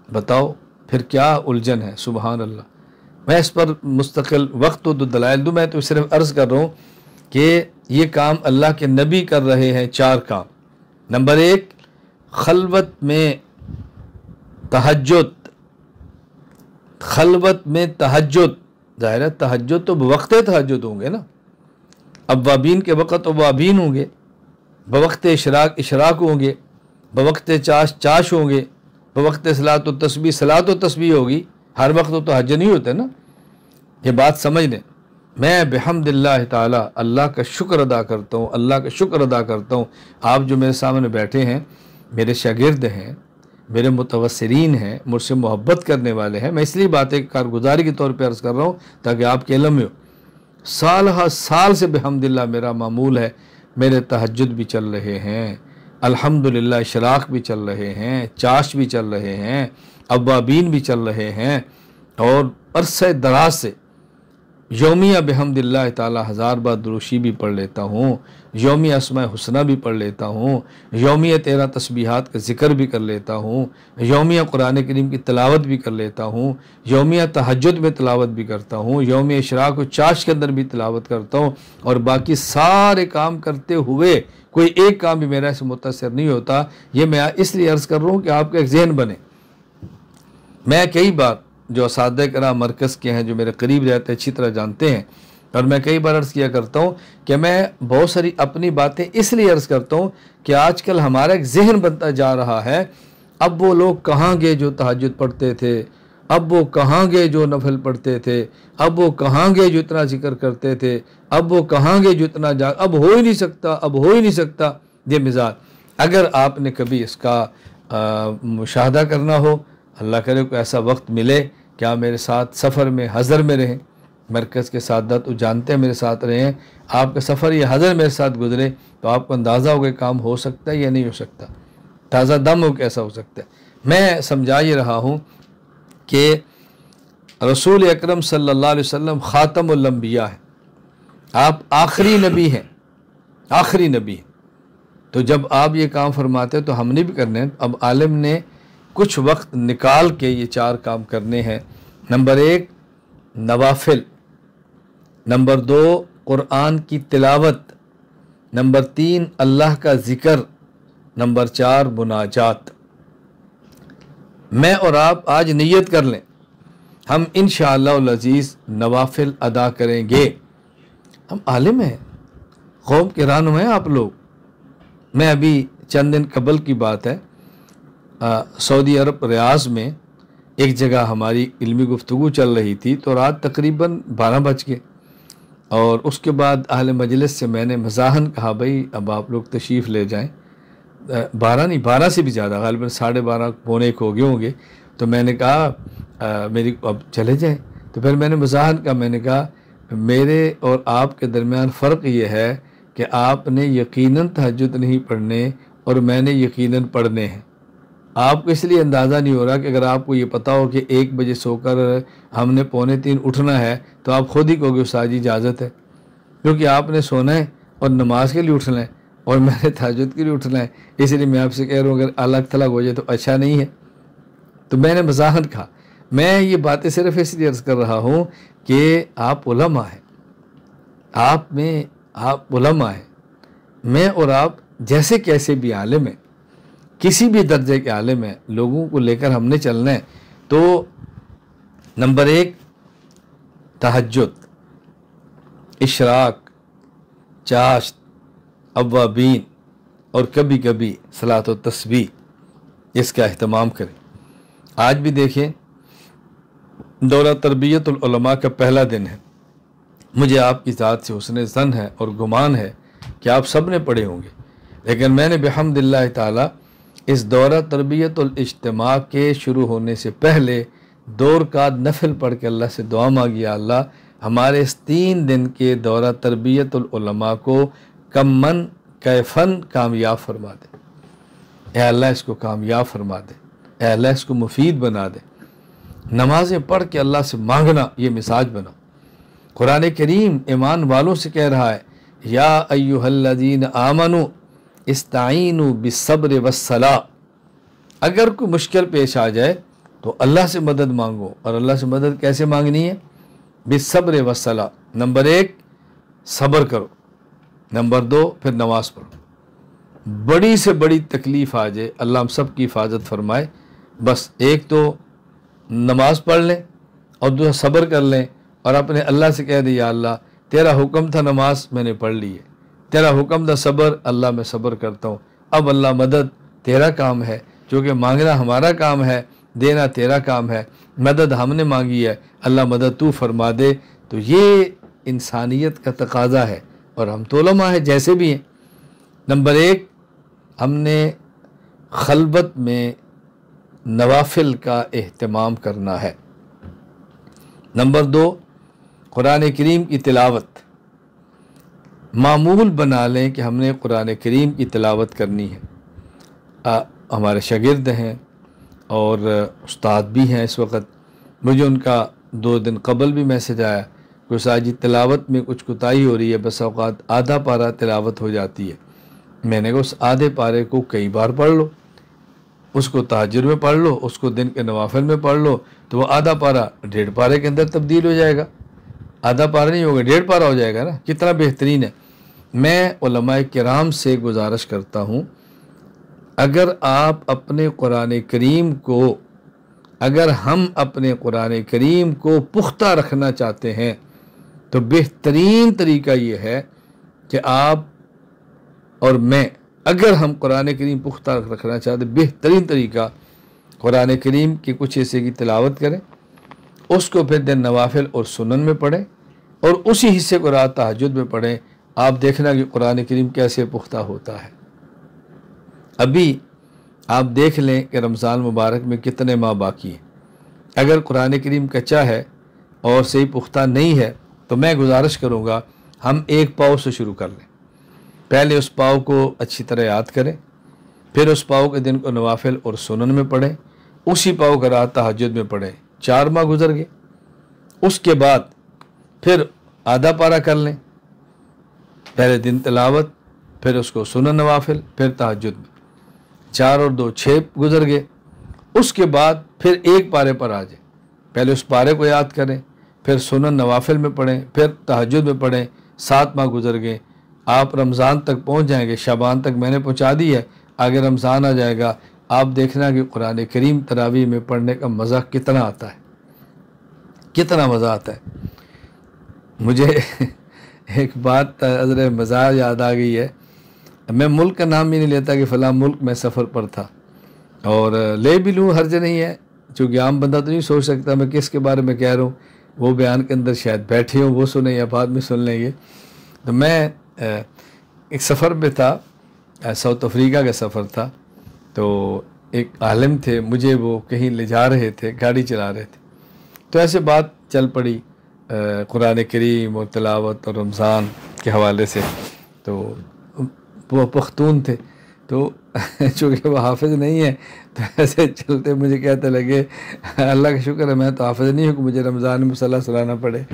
बताओ फिर क्या उलझन है। सुबहान अल्लाह। मैं इस पर मुस्तकिल वक्त तो दलाइल दूँ, मैं तो सिर्फ अर्ज़ कर रहा हूँ कि ये काम अल्लाह के नबी कर रहे हैं। 4 काम। नंबर 1 खलवत में तहज्जुद, खलवत में तहज्जुद। ज़ाहिर है तहज्जुद तो बवक्त तहज्जुद होंगे ना, अव्वाबीन के वक़्त अव्वाबीन होंगे, बवक्त इशराक इशराक होंगे, बवक्त चाश चाश होंगे, बवक्त सलात व तस्बीह सलात व तस्बीह होगी। हर वक्त तो हज नहीं होते ना, ये बात समझ लें। मैं बिहम्दिल्लाह ताला अल्लाह का शुक्र अदा करता हूँ, अल्लाह का शुक्र अदा करता हूँ। आप जो मेरे सामने बैठे हैं मेरे शागिर्द हैं, मेरे मुतवस्सिरीन हैं, मुझसे मोहब्बत करने वाले हैं। मैं इसलिए बातें कारगुजारी के तौर पे अर्ज़ कर रहा हूँ ताकि आपके इल्म में हो। साल हर साल से बिहम्दिल्लाह मेरा मामूल है, मेरे तहज्जुद भी चल रहे हैं, अल्हम्दुलिल्लाह इशराक भी चल रहे हैं, चाश भी चल रहे हैं, अव्वाबीन भी चल रहे हैं, और अरसे दराज से यौमिया बिहम्दिल्लाह ताला 1000 बार दुरूशी भी पढ़ लेता हूँ, यौमिया अस्माए हुस्ना भी पढ़ लेता हूँ, यौमिया 13 तस्बीहात का ज़िक्र भी कर लेता हूँ, यौमिया कुरान करीम की तिलावत भी कर लेता हूँ, यौमिया तहज्जुद में तिलावत भी करता हूँ, यौमिया इशराक व चाश के अंदर भी तिलावत करता हूँ, और बाकी सारे काम करते हुए कोई एक काम भी मेरा से मुतासर नहीं होता। ये मैं इसलिए अर्ज़ कर रहा हूँ कि आपका एक जहन बने। मैं कई बार जो असातिज़ा कराम मरकज़ के हैं, जो मेरे करीब रहते हैं, अच्छी तरह जानते हैं, और मैं कई बार अर्ज़ किया करता हूँ कि मैं बहुत सारी अपनी बातें इसलिए अर्ज़ करता हूँ कि आजकल हमारा एक जहन बनता जा रहा है। अब वो लोग कहाँ गए जो तहज्जुद पढ़ते थे, अब वो कहाँ गए जो नफल पढ़ते थे, अब वो कहाँ गए जो इतना जिक्र करते थे, अब वो कहाँ गए जो इतना अब हो ही नहीं सकता, अब हो ही नहीं सकता। ये मिजाज अगर आपने कभी इसका मुशाहदा करना हो, अल्लाह करे को ऐसा वक्त मिले कि आप मेरे साथ सफ़र में हज़र में रहें, मरकज़ के सादात तो जानते हैं मेरे साथ रहे हैं, आपका सफ़र ये हज़र मेरे साथ गुजरे, तो आपको अंदाज़ा हो कि काम हो सकता है या नहीं हो सकता, ताज़ा दम हो कैसा हो सकता है। मैं समझा ये रहा हूँ कि रसूल अकरम सल्लल्लाहु अलैहि वसल्लम ख़ातमुल अंबिया है, आप आखिरी नबी हैं, आखिरी नबी हैं। तो जब आप ये काम फरमाते हैं तो हमने भी करने हैं। अब आलिम ने कुछ वक्त निकाल के ये 4 काम करने हैं। नंबर 1 नवाफिल, नंबर 2 कुरान की तिलावत, नंबर 3 अल्लाह का ज़िक्र, नंबर 4 मुनाजात। मैं और आप आज नियत कर लें, हम इंशाअल्लाह अज़ीज़ नवाफिल अदा करेंगे। हम आलिम हैं, कौम के रहनुमा हैं आप लोग। मैं अभी चंद दिन कबल की बात है, सऊदी अरब रियाज़ में एक जगह हमारी इल्मी गुफ्तगू चल रही थी, तो रात तकरीबन 12 बज गए, और उसके बाद अहले मजलिस से मैंने मज़ाहन कहा भाई अब आप लोग तशरीफ़ ले जाएं। 12 नहीं, 12 से भी ज़्यादा, गालिबन 12:30 पौने 1 हो गए होंगे। तो मैंने कहा मेरी अब चले जाएं। तो फिर मैंने मज़ाहन कहा, मैंने कहा मेरे और आपके दरमियान फ़र्क ये है कि आपने यकीनन तहज्जुद नहीं पढ़ने और मैंने यकीनन पढ़ने हैं। आपको इसलिए अंदाज़ा नहीं हो रहा कि अगर आपको ये पता हो कि 1 बजे सोकर हमने पौने 3 उठना है तो आप खुद ही कहोगे उस्ताद जी इजाज़त है, क्योंकि आपने सोना है और नमाज के लिए उठना है और मैंने तहज्जुद के लिए उठना है। इसलिए मैं आपसे कह रहा हूँ अगर अलग थलग हो जाए तो अच्छा नहीं है। तो मैंने मज़ाहन कहा, मैं ये बातें सिर्फ इसलिए अर्ज़ कर रहा हूँ कि आप उलमा हैं, आप उलमा हैं। मैं और आप जैसे कैसे भी आलिम हैं, किसी भी दर्जे के आलिम हैं, लोगों को लेकर हमने चलना है। तो नंबर 1 तहज्जुद, इशराक, चाश्त, अव्वाबीन और कभी कभी सलात व तस्बीह, इसका अहतमाम करें। आज भी देखें दौरा तरबियतुल उलमा का पहला दिन है। मुझे आपकी ज़ात से हुस्न ज़न है और गुमान है कि आप सब ने पढ़े होंगे, लेकिन मैंने बिहम्दिल्लाह ताला इस दौरा तरबियतुल इज्तिमा के शुरू होने से पहले 2 रकात नफिल पढ़ के अल्लाह से दुआ मांगी, अल्लाह हमारे इस 3 दिन के दौरा तरबियतुल उलमा को कमन कैफन कामयाब फरमा दे। ए अल्लाह इसको कामयाब फरमा दे, ए अल्लाह इसको मुफीद बना दे। नमाज़ें पढ़ के अल्लाह से मांगना ये मिजाज बनाओ। कुरान करीम ईमान वालों से कह रहा है, या अय्युहल्लज़ीन आमनू इस्ताईनु बिस्सब्र वस्सला। अगर कोई मुश्किल पेश आ जाए तो अल्लाह से मदद मांगो। और अल्लाह से मदद कैसे मांगनी है? बिस्सब्र वस्सला। नंबर 1 सब्र करो, नंबर 2 फिर नमाज पढ़ो। बड़ी से बड़ी तकलीफ़ आ जाए, अल्लाह हम सब की हिफाजत फरमाए, बस एक तो नमाज पढ़ लें और दूसरा सब्र कर लें और अपने अल्लाह से कह दिया, अल्लाह तेरा हुक्म था नमाज मैंने पढ़ ली है, तेरा हुक्म था सब्र, अल्लाह मैं सब्र करता हूँ। अब अल्लाह मदद तेरा काम है, क्योंकि मांगना हमारा काम है, देना तेरा काम है। मदद हमने मांगी है, अल्लाह मदद तू फरमा दे। तो ये इंसानियत का तकाजा है और हम तो उलमा है जैसे भी हैं। नंबर 1, हमने खलबत में नवाफिल का एहतमाम करना है। नंबर 2, कुरान करीम की तिलावत मामूल बना लें कि हमने कुरान करीम की तिलावत करनी है। हमारे शागिर्द हैं और उस्ताद भी हैं इस वक्त। मुझे उनका 2 दिन कबल भी मैसेज आया कि उस्ताद जी तिलावत में कुछ कोताही हो रही है, बस औक़ात आधा पारा तिलावत हो जाती है। मैंने कहा उस आधे पारे को कई बार पढ़ लो, उसको तहज्जुद में पढ़ लो, उसको दिन के नवाफिल में पढ़ लो, तो वो आधा पारा 1.5 पारे के अंदर तब्दील हो जाएगा। आधा पारा नहीं होगा, 1.5 पारा हो जाएगा ना। कितना बेहतरीन है। मैं उलमाए किराम से गुजारिश करता हूँ, अगर आप अपने कुरान करीम को, अगर हम अपने कुरान करीम को पुख्ता रखना चाहते हैं तो बेहतरीन तरीका ये है कि आप और मैं, अगर हम कुरान करीम पुख्ता रखना चाहते, बेहतरीन तरीका कुरान करीम के कुछ हिस्से की तिलावत करें, उसको फिर दिन नवाफिल और सुनन में पढ़ें और उसी हिस्से को रात तहज्जुद में पढ़ें। आप देखना कि कुरान करीम कैसे पुख्ता होता है। अभी आप देख लें कि रमज़ान मुबारक में कितने माह बाकी हैं। अगर कुरान करीम कच्चा है और सही पुख्ता नहीं है तो मैं गुजारिश करूँगा हम एक पाव से शुरू कर लें। पहले उस पाव को अच्छी तरह याद करें, फिर उस पाव के दिन को नवाफिल और सुनन में पढ़ें, उसी पाव का रात तहज्जुद में पढ़ें। 4 माह गुजर गए। उसके बाद फिर आधा पारा कर लें, पहले दिन तिलावत, फिर उसको सुनन नवाफिल, फिर तहज्जुद में। 4 और 2 6 गुजर गए। उसके बाद फिर 1 पारे पर आ जाए। पहले उस पारे को याद करें, फिर सुनन नवाफिल में पढ़ें, फिर तहज्जुद में पढ़ें। 7 माह गुजर गए। आप रमज़ान तक पहुंच जाएंगे। शाबान तक मैंने पहुंचा दी है, आगे रमज़ान आ जाएगा। आप देखना कि कुरान करीम तरावी में पढ़ने का मज़ा कितना आता है, कितना मज़ा आता है। मुझे एक बात अज़र मज़ाक याद आ गई है। मैं मुल्क का नाम भी नहीं लेता कि फ़लाँ मुल्क में सफ़र पर था, और ले भी लूँ हर्ज नहीं है, चूँकि आम बंदा तो नहीं सोच सकता मैं किसके बारे में कह रहा हूँ। वो बयान के अंदर शायद बैठे हों, वो सुने या बाद में सुन लेंगे। तो मैं एक सफ़र पे था, साउथ अफ्रीका का सफ़र था। तो एक आलिम थे, मुझे वो कहीं ले जा रहे थे, गाड़ी चला रहे थे। तो ऐसे बात चल पड़ी कुरान करीम और तिलावत और रमज़ान के हवाले से। तो वो पख्तून थे, तो चूँकि वो हाफिज़ नहीं है, तो ऐसे चलते मुझे कहते लगे अल्लाह का शुक्र है मैं तो हाफिज़ नहीं हूँ कि मुझे रमज़ान में मुसल्ला सुनाना पड़े।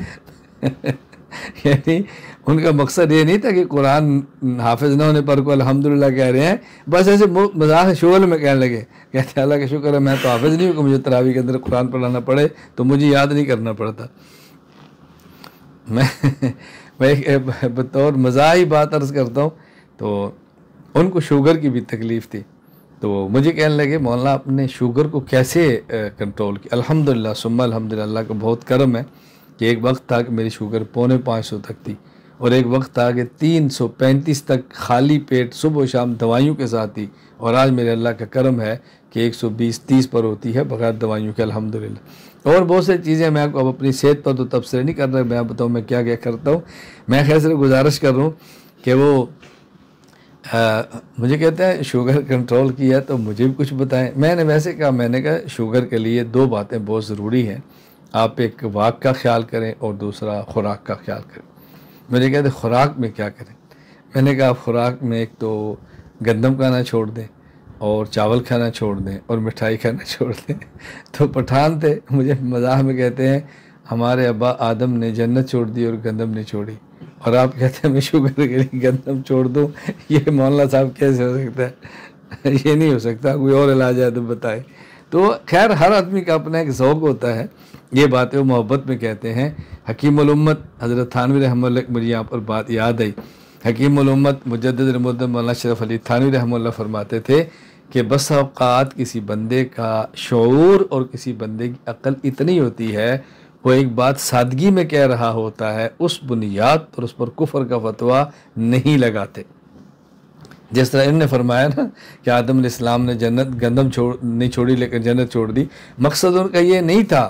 यानी उनका मकसद ये नहीं था कि कुरान हाफिज़ न होने पर को अल्हम्दुलिल्लाह कह रहे हैं, बस ऐसे मज़ाक शुगल में कहने लगे। कहते अल्लाह का शुक्र है मैं तो हाफिज़ नहीं हूँ कि मुझे तरावी के अंदर कुरान पढ़ाना पड़े, तो मुझे याद नहीं करना पड़ता। मैं एक बतौर मज़ाक ही बात अर्ज़ करता हूँ। तो उनको शुगर की भी तकलीफ़ थी, तो मुझे कहने लगे मौलाना आपने शुगर को कैसे कंट्रोल किया। अल्हम्दुलिल्लाह सुम्मा अल्हम्दुलिल्लाह, अल्लाह का बहुत करम है कि एक वक्त था कि मेरी शुगर 4.25 तक थी, और एक वक्त था कि 335 तक खाली पेट सुबह शाम दवाइयों के साथ थी, और आज मेरे अल्लाह का करम है कि 120-30 पर होती है बगैर दवाइयों के अल्हम्दुलिल्लाह। और बहुत सारी चीज़ें मैं आपको अब अपनी सेहत पर तो तबसरे नहीं कर रहा, मैं बताऊँ मैं क्या क्या करता हूँ। मैं खैर सिर्फ गुजारिश कर रहा हूँ कि वो मुझे कहते हैं शुगर कंट्रोल किया तो मुझे भी कुछ बताएं। मैंने वैसे कहा, मैंने कहा शुगर के लिए 2 बातें बहुत ज़रूरी हैं, आप एक वाक का ख्याल करें और दूसरा खुराक का ख्याल करें। मुझे कहते खुराक में क्या करें। मैंने कहा आप खुराक में एक तो गंदम खाना छोड़ दें और चावल खाना छोड़ दें और मिठाई खाना छोड़ दें। तो पठान थे, मुझे मज़ाक में कहते हैं हमारे अब्बा आदम ने जन्नत छोड़ दी और गंदम नहीं छोड़ी, और आप कहते हैं मैं शुगर के लिए गंदम छोड़ दूँ। ये मौलाना साहब कैसे हो सकता है? ये नहीं हो सकता, कोई और इलाज है तो बताए। तो खैर हर आदमी का अपना एक ज़ौक़ होता है, ये बातें वो मोहब्बत में कहते हैं। हकीमुल उम्मत हज़रत थानवी रहमतुल्लाह, मुझे यहाँ पर बात याद आई। हकीमुल उम्मत मुजद्दिद मौलाना शरफ अली थानवी रहमतुल्लाह फरमाते थे कि बस औक़ात किसी बंदे का शऊर और किसी बंदे की अक्ल इतनी होती है, वो एक बात सादगी में कह रहा होता है, उस बुनियाद पर उस पर कुफर का फतवा नहीं लगाते। जिस तरह इन्होंने फरमाया ना कि आदम अलैहिस्सलाम ने जन्नत गंदम नहीं छोड़ी लेकिन जन्नत छोड़ दी, मकसद उनका ये नहीं था।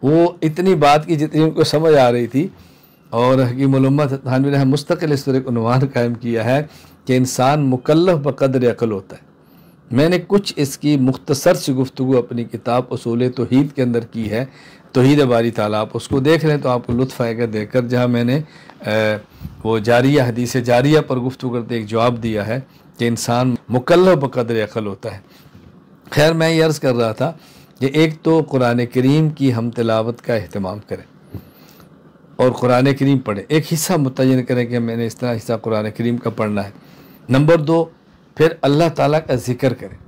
वो इतनी बात की जितनी उनको समझ आ रही थी, और हकीमुल उम्मत थानवी ने मुस्तकिल इस पर एक उन्वान कायम किया है कि इंसान मुकल्लफ बक़द्र अक़ल होता है। मैंने कुछ इसकी मुख्तसर सी गुफ्तगू अपनी किताब उसूल तौहीद के अंदर की है, तौहीद बारी ताला, आप उसको देख लें तो आपको लुत्फ़ आएगा देखकर, जहाँ मैंने वो जारिया हदीस जारिया पर गुफ्तगू करते एक जवाब दिया है कि इंसान मुकल्लफ बक़द्र अक़ल होता है। खैर, मैं ये अर्ज़ कर रहा था कि एक तो कुरान करीम की हम तिलावत का अहतमाम करें और कुरान करीम पढ़ें, एक हिस्सा मुतय्यन करें कि मैंने इस तरह हिस्सा कुरान करीम का पढ़ना है। नंबर 2, फिर अल्लाह ताला का ज़िक्र करें।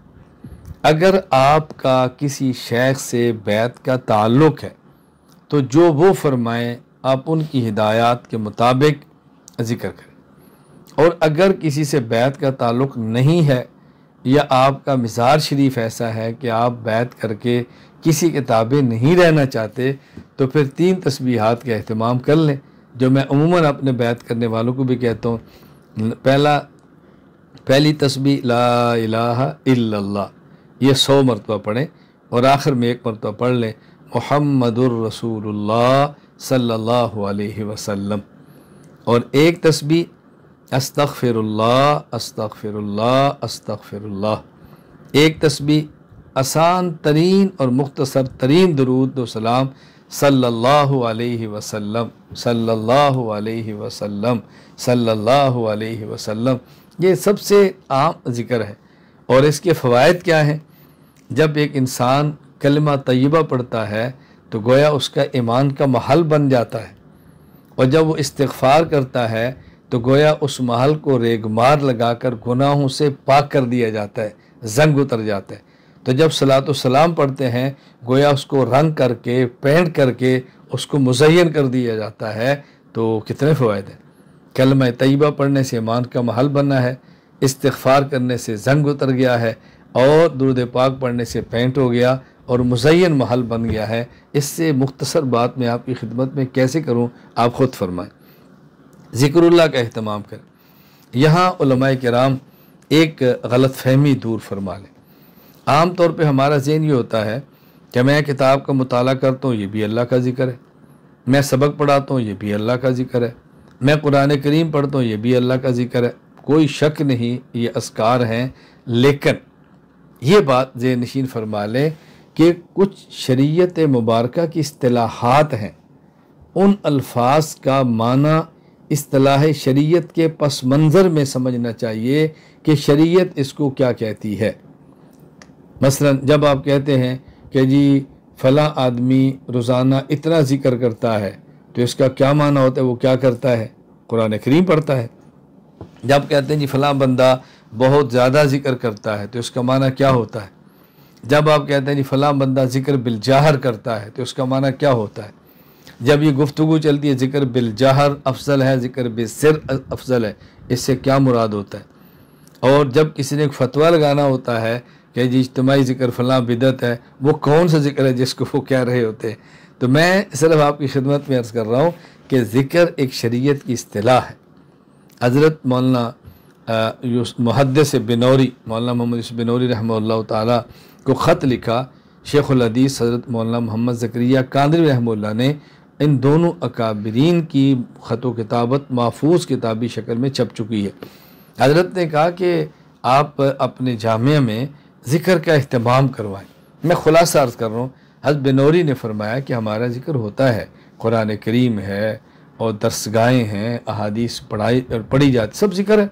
अगर आपका किसी शेख से बैत का ताल्लुक़ है तो जो वो फरमाएँ आप उनकी हिदायत के मुताबिक ज़िक्र करें, और अगर किसी से बैत का ताल्लुक़ नहीं है या आपका मिज़ाज शरीफ ऐसा है कि आप बैत करके किसी किताबें नहीं रहना चाहते, तो फिर 3 तस्बीहात का अहतमाम कर लें, जो मैं उमूमन अपने बैत करने वालों को भी कहता हूँ। पहली तस्बीह ला इलाहा इल्लल्लाह, ये 100 मरतबा पढ़ें और आखिर में 1 मरतबा पढ़ लें मुहम्मदुर रसूलुल्लाह सल्लल्लाहु अलैहि वसल्लम, और एक तस्बीह अस्तग़फिरुल्लाह अस्तग़फिरुल्लाह अस्तग़फिरुल्लाह, एक तस्बीह आसान तरीन और मुख्तसर तरीन दुरूद व सलाम सल्लल्लाहु अलैहि वसल्लम सल्लल्लाहु अलैहि वसल्लम सल्लल्लाहु अलैहि वसल्लम। ये सबसे आम ज़िक्र है और इसके फ़वाइद क्या हैं? जब एक इंसान कलिमा तय्यबा पढ़ता है तो गोया उसका ईमान का महल बन जाता है, और जब वो इस्तिग़फ़ार करता है तो गोया उस महल को रेगमार लगाकर गुनाहों से पाक कर दिया जाता है, जंग उतर जाता है। तो जब सलातो सलाम पढ़ते हैं गोया उसको रंग करके पेंट करके उसको मुज़य्यन कर दिया जाता है। तो कितने फ़वाइद हैं। कलमा तय्यबा पढ़ने से ईमान का महल बनना है, इस्तिग़फ़ार करने से जंग उतर गया है, और दुरूद पाक पढ़ने से पेंट हो गया और मुज़य्यन महल बन गया है। इससे मुख्तसर बात मैं आपकी खिदमत में कैसे करूँ, आप ख़ुद फरमाएँ। ज़िक्रुल्लाह का अहतमाम करें। यहाँ उलमाए किराम एक गलत फहमी दूर फरमा लें। आम तौर पे हमारा ज़हन ये होता है कि मैं किताब का मुताला करता हूँ, ये भी अल्लाह का ज़िक्र है, मैं सबक पढ़ाता हूँ, ये भी अल्लाह का ज़िक्र है, मैं कुरान करीम पढ़ता हूँ, ये भी अल्लाह का ज़िक्र है। कोई शक नहीं ये अस्कार हैं, लेकिन ये बात ज़हन नशीन फरमा लें कि कुछ शरीयत मुबारका की इस्तिलाहात हैं, उन अल्फाज का माना इस्तिलाह शरीयत के पस मंज़र में समझना चाहिए कि शरीयत इसको क्या कहती है। मसलन जब आप कहते हैं कि जी फ़लाँ आदमी रोज़ाना इतना ज़िक्र करता है, तो इसका क्या माना होता है, वो क्या करता है, कुरान करीम पढ़ता है। जब कहते हैं जी फ़लाँ बंदा बहुत ज़्यादा ज़िक्र करता है, तो इसका माना क्या होता है। जब आप कहते हैं जी फ़लाँ बंदा ज़िक्र बिलजाहर करता है, तो इसका माना क्या होता है। जब ये गुफ्तगू चलती है ज़िक्र बिलजाहर अफजल है, ज़िक्र बिसिर अफजल है, इससे क्या मुराद होता है। और जब किसी ने एक फ़तवा लगाना होता है कि जी इज्तिमाई ज़िक्र फ़लाँ बिदअत है, वो कौन सा ज़िक्र है जिसको वो कह रहे होते हैं। तो मैं सिर्फ आपकी खिदमत में अर्ज़ कर रहा हूँ कि ज़िक्र एक शरीयत की इस्तिलाह है। हज़रत मौलाना मुहद्दिस बिनौरी, मौलाना मोहम्मद यूसुफ बिनौरी रहमतुल्लाह ताला को ख़त लिखा शेखुल हदीस हज़रत मौलाना मोहम्मद ज़करिया कादरी रहमतुल्लाह ने। इन दोनों अकाबरीन की ख़त व किताबत महफूज किताबी शक्ल में छप चुकी है। हज़रत ने कहा कि आप अपने जामिया में ज़िक्र का अहतमाम करवाएं। मैं खुलासा अर्ज़ कर रहा हूँ। हज़रत बिनौरी ने फरमाया कि हमारा ज़िक्र होता है, कुरान करीम है और दरसगाहें हैं, अहादीस पढ़ी जाती, सब ज़िक्र है।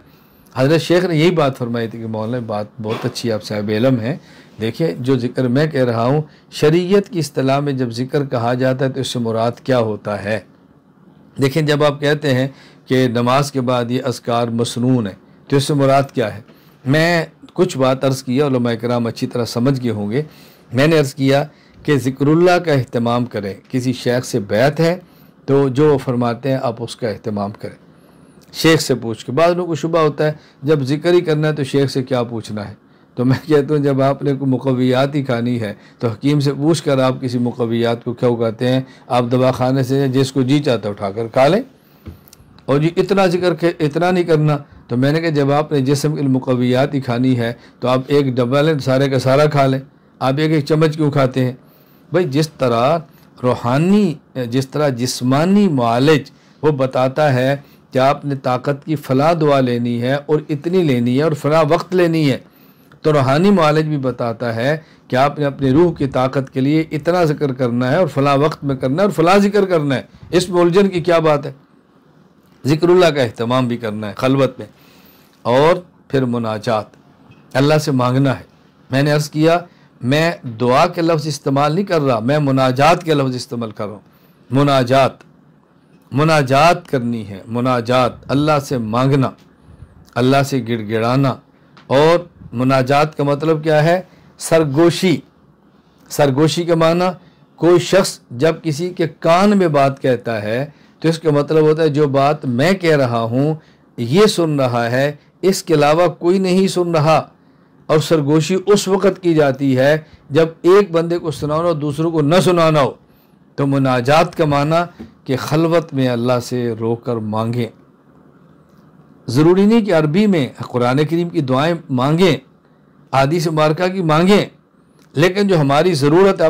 हज़रत शेख ने यही बात फरमाई थी कि मौलाना बात बहुत अच्छी, आप साहिब इल्म हैं। देखिए जो ज़िक्र मैं कह रहा हूँ, शरीयत की इस्तिलाह में जब ज़िक्र कहा जाता है तो इससे मुराद क्या होता है। देखिए जब आप कहते हैं कि नमाज के बाद ये अज़कार मसनून है, तो इससे मुराद क्या है। मैं कुछ बात अर्ज़ किया, उलमाए किराम अच्छी तरह समझ गए होंगे। मैंने अर्ज़ किया कि ज़िक्रुल्लाह का अहतमाम करें। किसी शेख से बैत है तो जो वो फरमाते हैं आप उसका अहतमाम करें, शेख से पूछ के। बाद लोगों को शुबा होता है जब ज़िक्र ही करना है तो शेख से क्या पूछना है। तो मैं कहता हूँ जब आपने कोई मुक़व्वियात ही खानी है तो हकीम से पूछ कर आप किसी मुक़व्वियात को क्या कहते हैं, आप दवाखाने से जिसको जी चाहता है उठाकर खा लें। और जी इतना ज़िक्र इतना नहीं करना, तो मैंने कहा जब आपने जिस्म की मुक़व्वियात ही खानी है तो आप एक डब्बा लें, सारे का सारा खा लें। आप एक एक चम्मच क्यों खाते हैं भाई। जिस तरह रूहानी, जिस तरह जिस्मानी मुआलिज वो बताता है कि आपने ताकत की फ़ला दुआ लेनी है और इतनी लेनी है और फ़ला वक्त लेनी है। तो रूहानी मुआलिज भी बताता है कि आपने अपनी रूह की ताकत के लिए इतना जिक्र करना है और फ़ला वक्त में करना है और फ़ला जिक्र करना है। इसमें उलझन की क्या बात है? ज़िक्रुल्लाह का अहतमाम भी करना है खलवत में। और फिर मुनाजात, अल्लाह से मांगना है। मैंने अर्ज़ किया मैं दुआ के लफ्ज़ इस्तेमाल नहीं कर रहा, मैं मुनाजात के लफ्ज़ इस्तेमाल कर रहा हूँ। मुनाजात करनी है, मुनाजात अल्लाह से मांगना, अल्लाह से गिड़गिड़ाना। और मुनाजात का मतलब क्या है? सरगोशी। सरगोशी का माना, कोई शख्स जब किसी के कान में बात कहता है तो इसका मतलब होता है जो बात मैं कह रहा हूँ ये सुन रहा है, इसके अलावा कोई नहीं सुन रहा। और सरगोशी उस वक़्त की जाती है जब एक बंदे को सुनाना हो दूसरों को न सुनाना हो। तो मुनाजात का माना कि खलवत में अल्लाह से रोकर मांगें। ज़रूरी नहीं कि अरबी में कुरान करीम की दुआएं मांगें, हदीस मुबारका की मांगें, लेकिन जो हमारी ज़रूरत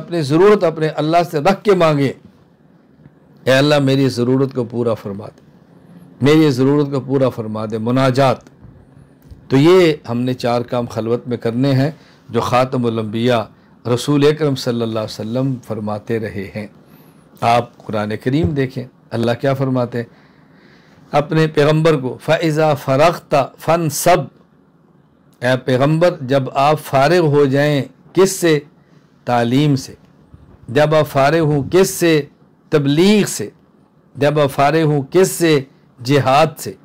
अपने अल्लाह से रख के मांगे। ए अल्लाह मेरी ज़रूरत को पूरा फरमा दे, मेरी ज़रूरत को पूरा फरमा दे। मुनाजात। तो ये हमने 4 काम खलवत में करने हैं जो ख़ातमुल अंबिया रसूल अकरम सल्लल्लाहु अलैहि वसल्लम फरमाते रहे हैं। आप कुरान करीम देखें, अल्लाह क्या फरमाते हैं अपने पैगम्बर को, फ़इज़ा फ़रग़्ता फ़नसब। ए पैगम्बर जब आप फ़ारिग हो जाएं, किससे? तालीम से। जब आप फ़ारिग हों किससे? तबलीग से। जब आप फ़ारिग हों किससे? जिहाद से।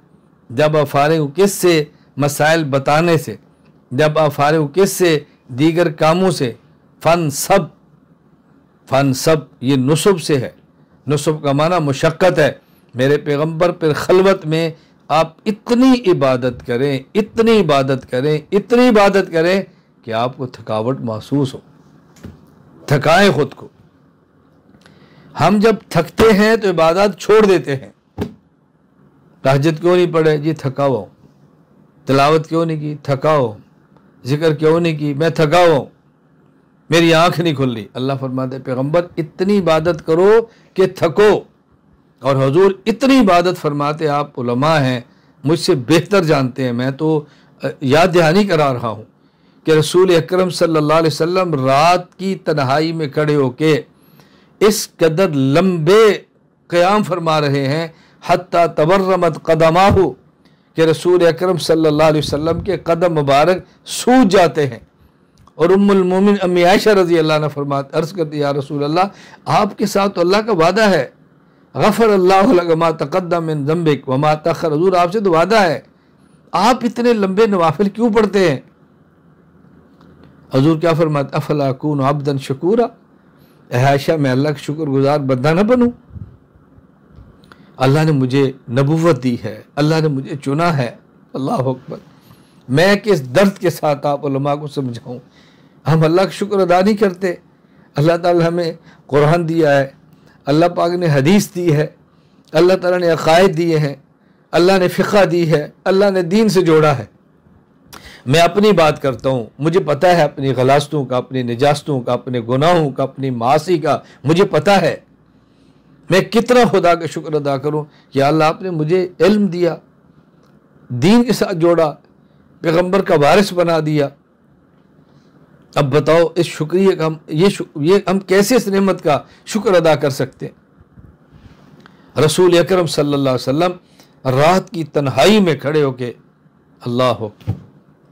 जब आप फ़ारिग हों किससे? मसाइल बताने से। जब आप फ़ारिग हों किससे? दीगर कामों से। फ़नसब, फ़नसब ये नुसब से है। नुसब का माना मुशक्क़त है। मेरे पैगम्बर पर खलवत में आप इतनी इबादत करें, इतनी इबादत करें, इतनी इबादत करें कि आपको थकावट महसूस हो, थकाएं खुद को। हम जब थकते हैं तो इबादत छोड़ देते हैं। तहज्जुद क्यों नहीं पढ़े? जी थका हुआ हूँ। तिलावत क्यों नहीं की? थका हो। जिक्र क्यों नहीं की? मैं थका हुआ हूँ, मेरी आँख नहीं खुल रही। अल्लाह फरमाते पैगम्बर इतनी इबादत करो कि थको। और हुजूर इतनी इबादत फरमाते, आप उलमा हैं, मुझसे बेहतर जानते हैं, मैं तो याद दहानी करा रहा हूँ कि रसूल अकरम सल्लल्लाहु अलैहि वसल्लम रात की तन्हाई में खड़े होके इस कदर लंबे क़याम फरमा रहे हैं हत्ता तबर्रमत क़दमाहु कि रसूल अकरम सल्लल्लाहु अलैहि वसल्लम के कदम मुबारक सूज जाते हैं। और उम्मुल मोमिन अम्मी आयशा रज़ी अल्लाह अन्हा फरमात अर्ज़ करती या रसूल अल्लाह आपके साथ तो अल्लाह का वादा है, गफ़र अल्लाहु लका मा तक़द्दम मिन ज़म्बिक व मा तअख़्ख़र। हुज़ूर आपसे तो वादा है, आप इतने लंबे नवाफिल क्यों पढ़ते हैं? हुज़ूर क्या फरमाते अफ़ला अकूनु अब्दन शकूरा। आयशा मैं अल्लाह का शुक्रगुज़ार बंदा न बनूँ? अल्लाह ने मुझे नबूवत दी है, अल्लाह ने मुझे चुना है। अल्लाह अकबर। मैं किस दर्द के साथ आप उलमा को समझाऊँ? हम अल्लाह का शुक्र अदा नहीं करते। अल्लाह ताला हमें कुरान दिया है, अल्लाह पाक ने हदीस दी है, अल्लाह ताला ने अक़ायद दिए हैं, अल्लाह ने फ़िक़्ह दी है, अल्लाह ने दीन से जोड़ा है। मैं अपनी बात करता हूँ, मुझे पता है अपनी गलास्तों का, अपनी निजास्तों का, अपने गुनाहों का, अपनी मासी का मुझे पता है। मैं कितना खुदा का शुक्र अदा करूँ कि अल्लाह आपने मुझे इल्म दिया, दीन के साथ जोड़ा, पैगम्बर का वारिस बना दिया। अब बताओ इस शुक्रिया का ये हम कैसे इस नेमत का शुक्र अदा कर सकते हैं? रसूल अकरम सल्लल्लाहु अलैहि वसल्लम रात की तन्हाई में खड़े होके, अल्लाह हो,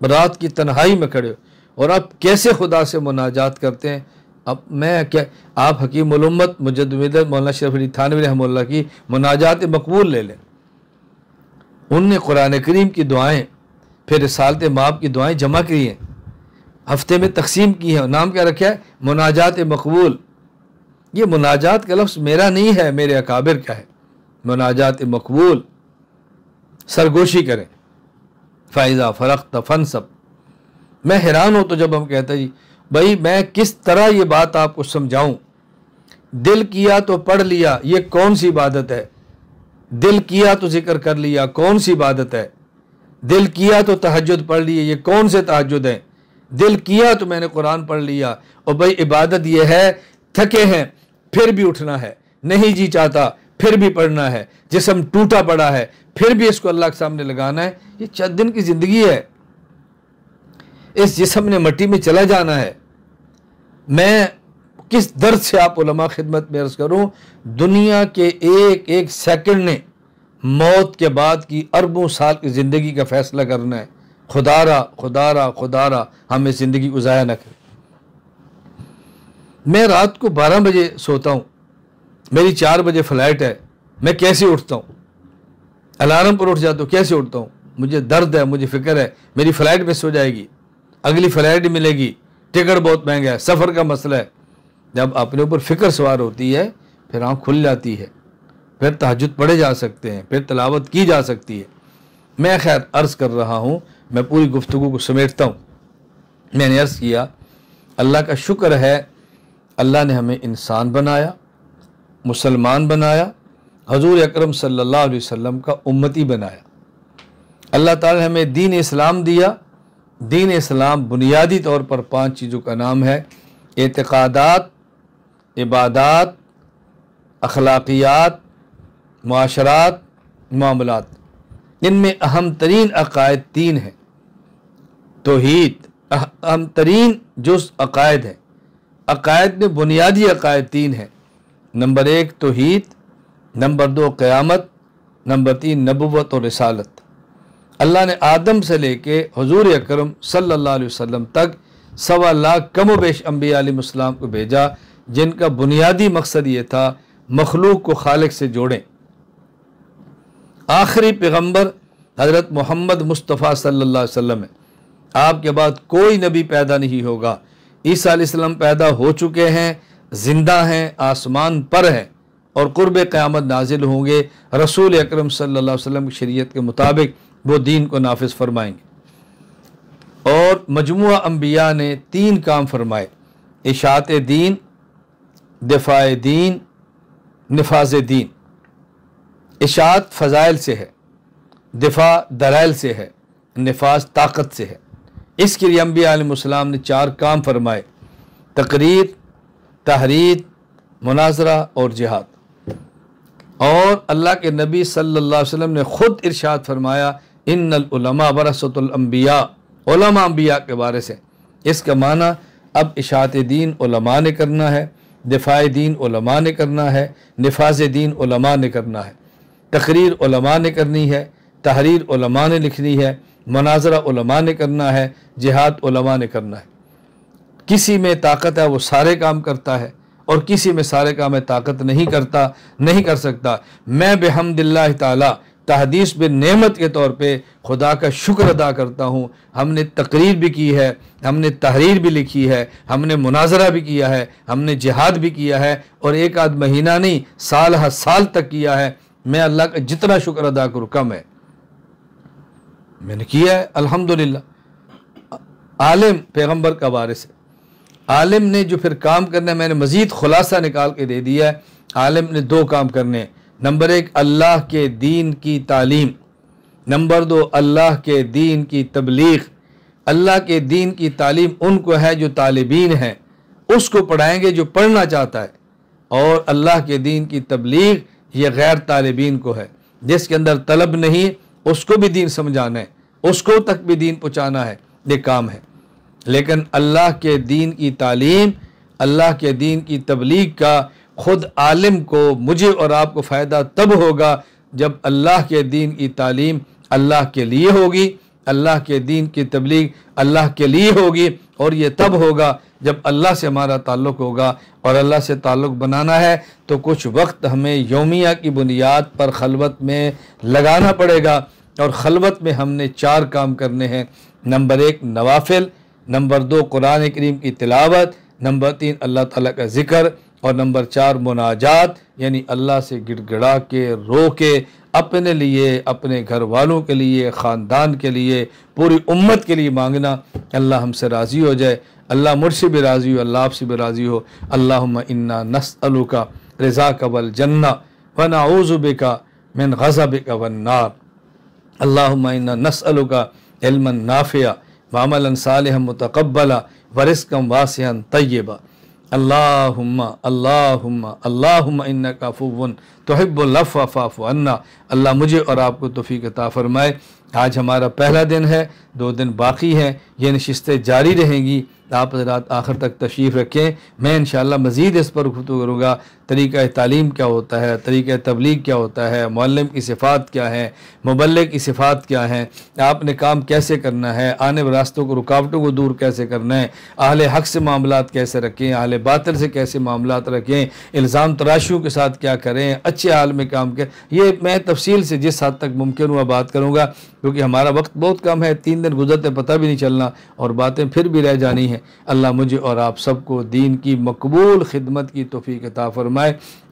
रात की तन्हाई में खड़े हो और आप कैसे खुदा से मुनाजात करते हैं। अब मैं क्या, आप हकीम उल उम्मत मुजद्दिद मौलाना शरीफ अली थानवी रहमतुल्लाह की मुनाजात मकबूल ले लें। उनने कुरान करीम की दुआएं फिर रिसालत माप की दुआएं जमा की हैं, हफ्ते में तकसीम की है। नाम क्या रखा है? मुनाजात मकबूल। ये मुनाजात का लफ्ज़ मेरा नहीं है, मेरे अकाबिर का है। मुनाजात मकबूल, सरगोशी करें। फ़ाइज़ा फ़रग़्ता फ़नसब। मैं हैरान हो तो जब हम कहते हैं जी भाई मैं किस तरह ये बात आपको समझाऊं। दिल किया तो पढ़ लिया, ये कौन सी इबादत है? दिल किया तो जिक्र कर लिया, कौन सी इबादत है? दिल किया तो तहज्जुद पढ़ लिए, ये कौन से तहज्जुद हैं? दिल किया तो मैंने कुरान पढ़ लिया। और भाई इबादत ये है थके हैं फिर भी उठना है, नहीं जी चाहता फिर भी पढ़ना है, जिस्म टूटा पड़ा है फिर भी इसको अल्लाह के सामने लगाना है। ये चंद दिन की ज़िंदगी है, इस जिस्म ने मिट्टी में चला जाना है। मैं किस दर्द से आप उलमा खिदमत में अर्ज़ करूँ, दुनिया के एक एक सेकंड ने मौत के बाद की अरबों साल की ज़िंदगी का फ़ैसला करना है। खुदारा खुदारा खुदारा हम इस ज़िंदगी को ज़ाया न करें। मैं रात को 12 बजे सोता हूँ, मेरी 4 बजे फ़्लाइट है, मैं कैसे उठता हूँ? अलार्म पर उठ जाता हूँ, कैसे उठता हूँ? मुझे दर्द है, मुझे फ़िक्र है मेरी फ़्लाइट मिस हो जाएगी, अगली फ़्लाइट मिलेगी, टिकट बहुत महंगा है, सफ़र का मसला है। जब अपने ऊपर फ़िक्र सवार होती है फिर आँख खुल जाती है, फिर तहज्जुद पढ़े जा सकते हैं, फिर तिलावत की जा सकती है। मैं खैर अर्ज़ कर रहा हूँ, मैं पूरी गुफ्तगू को समेटता हूँ। मैंने अर्ज़ किया, अल्लाह का शुक्र है अल्लाह ने हमें इंसान बनाया, मुसलमान बनाया, हजूर अकरम सल्लल्लाहु अलैहि वसल्लम का उम्मती बनाया। अल्लाह ताला ने हमें दीन इस्लाम दिया। दीन इस्लाम बुनियादी तौर पर 5 चीज़ों का नाम है: एतक़ादात, इबादात, अखलाकियात, मुआशरात, मामलात। इनमें अहम तरीन अक़ायद 3 हैं। तौहीद अहम तरीन जुज़ अक़ायद है। अक़ायद में बुनियादी अक़ायद 3 हैं। नंबर 1 तौहीद, नंबर 2 क़यामत, नंबर 3 नबुव्वत और रिसालत। अल्लाह ने आदम से लेके हुज़ूर अकरम सल्लल्लाहु अलैहि वसल्लम तक 1.25 लाख कम व बेश अम्बिया अलैहिमुस्सलाम को भेजा, जिनका बुनियादी मकसद ये था मखलूक को खालिक से जोड़ें। आखिरी पैगम्बर हज़रत मोहम्मद मुस्तफ़ा सल्लल्लाहु अलैहि वसल्लम है। आपके बाद कोई नबी पैदा नहीं होगा। ईसा अलैहिस्सलाम पैदा हो चुके हैं, ज़िंदा हैं, आसमान पर हैं और क़ुर्ब क़यामत नाजिल होंगे। रसूल अकरम सल्लल्लाहु अलैहि वसल्लम की शरीयत के मुताबिक वो दीन को नाफिज फरमाएंगे। और मजमुआ अम्बिया ने 3 काम फरमाए: इशाअत दीन, दिफ़ाए दीन, निफाज़ दीन। इशाअत फ़ज़ाइल से है, दिफ़ा दलाइल से है, निफाज ताकत से है। इसके लिए अम्बिया अलैहिमुस्सलाम ने 4 काम फरमाए: तकरीर, तहरीर, मुनाजरा और जिहाद। और अल्लाह के नबी सल्लल्लाहु अलैहि वसल्लम ने ख़ुद इरशाद फरमाया, इन्नल उलमा वरसतुल अम्बिया, उलमा अम्बिया के बारे से। इसका माना अब इशाअत दीन उलमा ने करना है, दिफ़ाए दीन उलमा ने करना है, निफाज़ दीन उलमा ने करना है, तकरीर उलमा ने करनी है, तहरीर उलमा ने लिखनी है, मुनाजरा उलमा ने करना है, जिहाद उलमा ने करना है। किसी में ताकत है वो सारे काम करता है और किसी में सारे काम है ताकत नहीं करता, नहीं कर सकता। मैं बिहम्दिल्लाह ताला तहदीस बिन नेमत के तौर पे खुदा का शुक्र अदा करता हूँ। हमने तकरीर भी की है, हमने तहरीर भी लिखी है, हमने मुनाजरा भी किया है, हमने जिहाद भी किया है और एक आध महीना नहीं साल हर साल तक किया है। मैं अल्लाह का जितना शुक्र अदा करूँ कम है। मैंने किया है अल्हम्दुलिल्लाह। आलिम पैगम्बर का वारिस है। आलिम ने जो फिर काम करना है, मैंने मज़ीद खुलासा निकाल के दे दिया है। आलिम ने 2 काम करने हैं। नंबर 1 अल्लाह के दीन की तालीम, नंबर 2 अल्लाह के दीन की तबलीग। अल्लाह के दीन की तालीम उनको है जो तालिबीन हैं, उसको पढ़ाएंगे जो पढ़ना चाहता है। और अल्लाह के दीन की तबलीग ये गैर तालिबीन को है, जिसके अंदर तलब नहीं, उसको भी दीन समझाना है, उसको तक भी दीन पहुँचाना है, ये काम है। लेकिन अल्लाह के दीन की तालीम, अल्लाह के दीन की तबलीग का खुद आलिम को, मुझे और आपको फ़ायदा तब होगा जब अल्लाह के दीन की तालीम अल्लाह के लिए होगी, अल्लाह के दीन की तबलीग अल्लाह के लिए होगी। और ये तब होगा जब अल्लाह से हमारा ताल्लुक़ होगा। और अल्लाह से ताल्लुक़ बनाना है तो कुछ वक्त हमें यौमिया की बुनियाद पर खलवत में लगाना पड़ेगा। और खलवत में हमने 4 काम करने हैं। नंबर 1 नवाफिल, नंबर 2 कुरान करीम की तिलावत, नंबर 3 अल्लाह ताला का ज़िक्र और नंबर 4 मुनाजात, यानी अल्लाह से गिड़गिड़ा के, रो के, अपने लिए, अपने घर वालों के लिए, ख़ानदान के लिए, पूरी उम्मत के लिए मांगना। अल्लाह हमसे राज़ी हो जाए, अल्लाह मुझसे भी राज़ी हो, अल्लाह आपसे भी राज़ी हो। अल्लाहुम्मा इन्ना नस्अलुका रिज़ाका वल जन्ना व नऊज़ु बिका मिन ग़ज़बिका वन नार। अल्लाहुम्मा इन्ना नस्अलुका इल्मन नाफ़िया व अमलन सालिहन मुतक़ब्बला व रिज़्क़न वासिअन तय्यबा। अल्लाहुम्मा अल्लाहुम्मा अल्लाहुम्मा इन्नका अफ़ुव्वुन तुहिब्बुल अफ़्व फ़अफ़ु अन्ना। अल्लाह मुझे और आपको तौफ़ीक़ अता फ़रमाए। आज हमारा पहला दिन है, 2 दिन बाकी हैं, ये नशिस्तें जारी रहेंगी। आप हज़रात आखिर तक तशरीफ़ रखें। मैं इंशाअल्लाह मज़ीद इस पर गुफ्तगू करूँगा। तरीक़ा तालीम क्या होता है, तरीक़ा तबलीग क्या होता है, मुअल्लिम की सिफ़ात क्या है, मुबल्लिग की सिफ़ात क्या है, आपने काम कैसे करना है, आने वाले रास्तों को, रुकावटों को दूर कैसे करना है, अहले हक़ से मामलात कैसे रखें, अहले बातिल से कैसे मामलात रखें, इल्ज़ाम तराशियों के साथ क्या करें, अच्छे हाल में काम करें। ये मैं तफसील से जिस हद तक मुमकिन हुआ बात करूँगा, क्योंकि हमारा वक्त बहुत कम है। 3 दिन गुजरते पता भी नहीं चलना और बातें फिर भी रह जानी हैं। अल्लाह मुझे और आप सबको दीन की मकबूल खिदमत की तौफ़ीक़ अता फ़रमाए।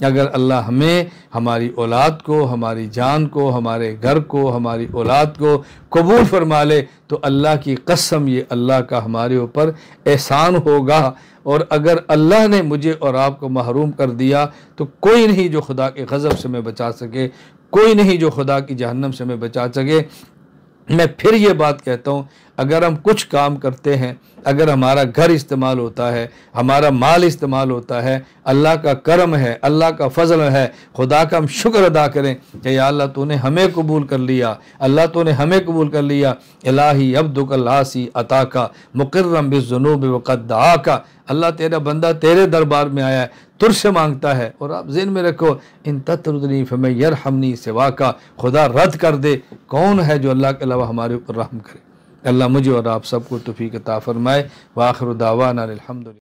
अगर अल्लाह हमें, हमारी औलाद को, हमारी जान को, हमारे घर को, हमारी औलाद को कबूल फरमा ले तो अल्लाह की कसम ये अल्लाह का हमारे ऊपर एहसान होगा। और अगर अल्लाह ने मुझे और आपको महरूम कर दिया तो कोई नहीं जो खुदा के गज़ब से मैं बचा सके, कोई नहीं जो खुदा की जहन्नम से मैं बचा सके। मैं फिर ये बात कहता हूँ, अगर हम कुछ काम करते हैं, अगर हमारा घर इस्तेमाल होता है, हमारा माल इस्तेमाल होता है, अल्लाह का करम है, अल्लाह का फ़ज़ल है, खुदा का हम शुक्र अदा करें कि या अल्लाह तूने हमें कबूल कर लिया, अल्लाह तूने हमें कबूल कर लिया। इलाही अब्दुकल आसी अता का मुक़र्रम बिज़्ज़ुनूब वक़द दआका। अल्लाह तेरा बंदा तेरे दरबार में आया है, तुझसे मांगता है। और आप ज़हन में रखो, इन ततरुदनी फमै यरहमनी सिवा का, खुदा रद्द कर दे, कौन है जो अल्लाह के अलावा हमारे ऊपर रहम करे। अल्लाह मुझे और आप सबको तौफ़ीक़ अता फ़रमाए। व आखिरु दावाना अनिल हम्दुलिल्लाह।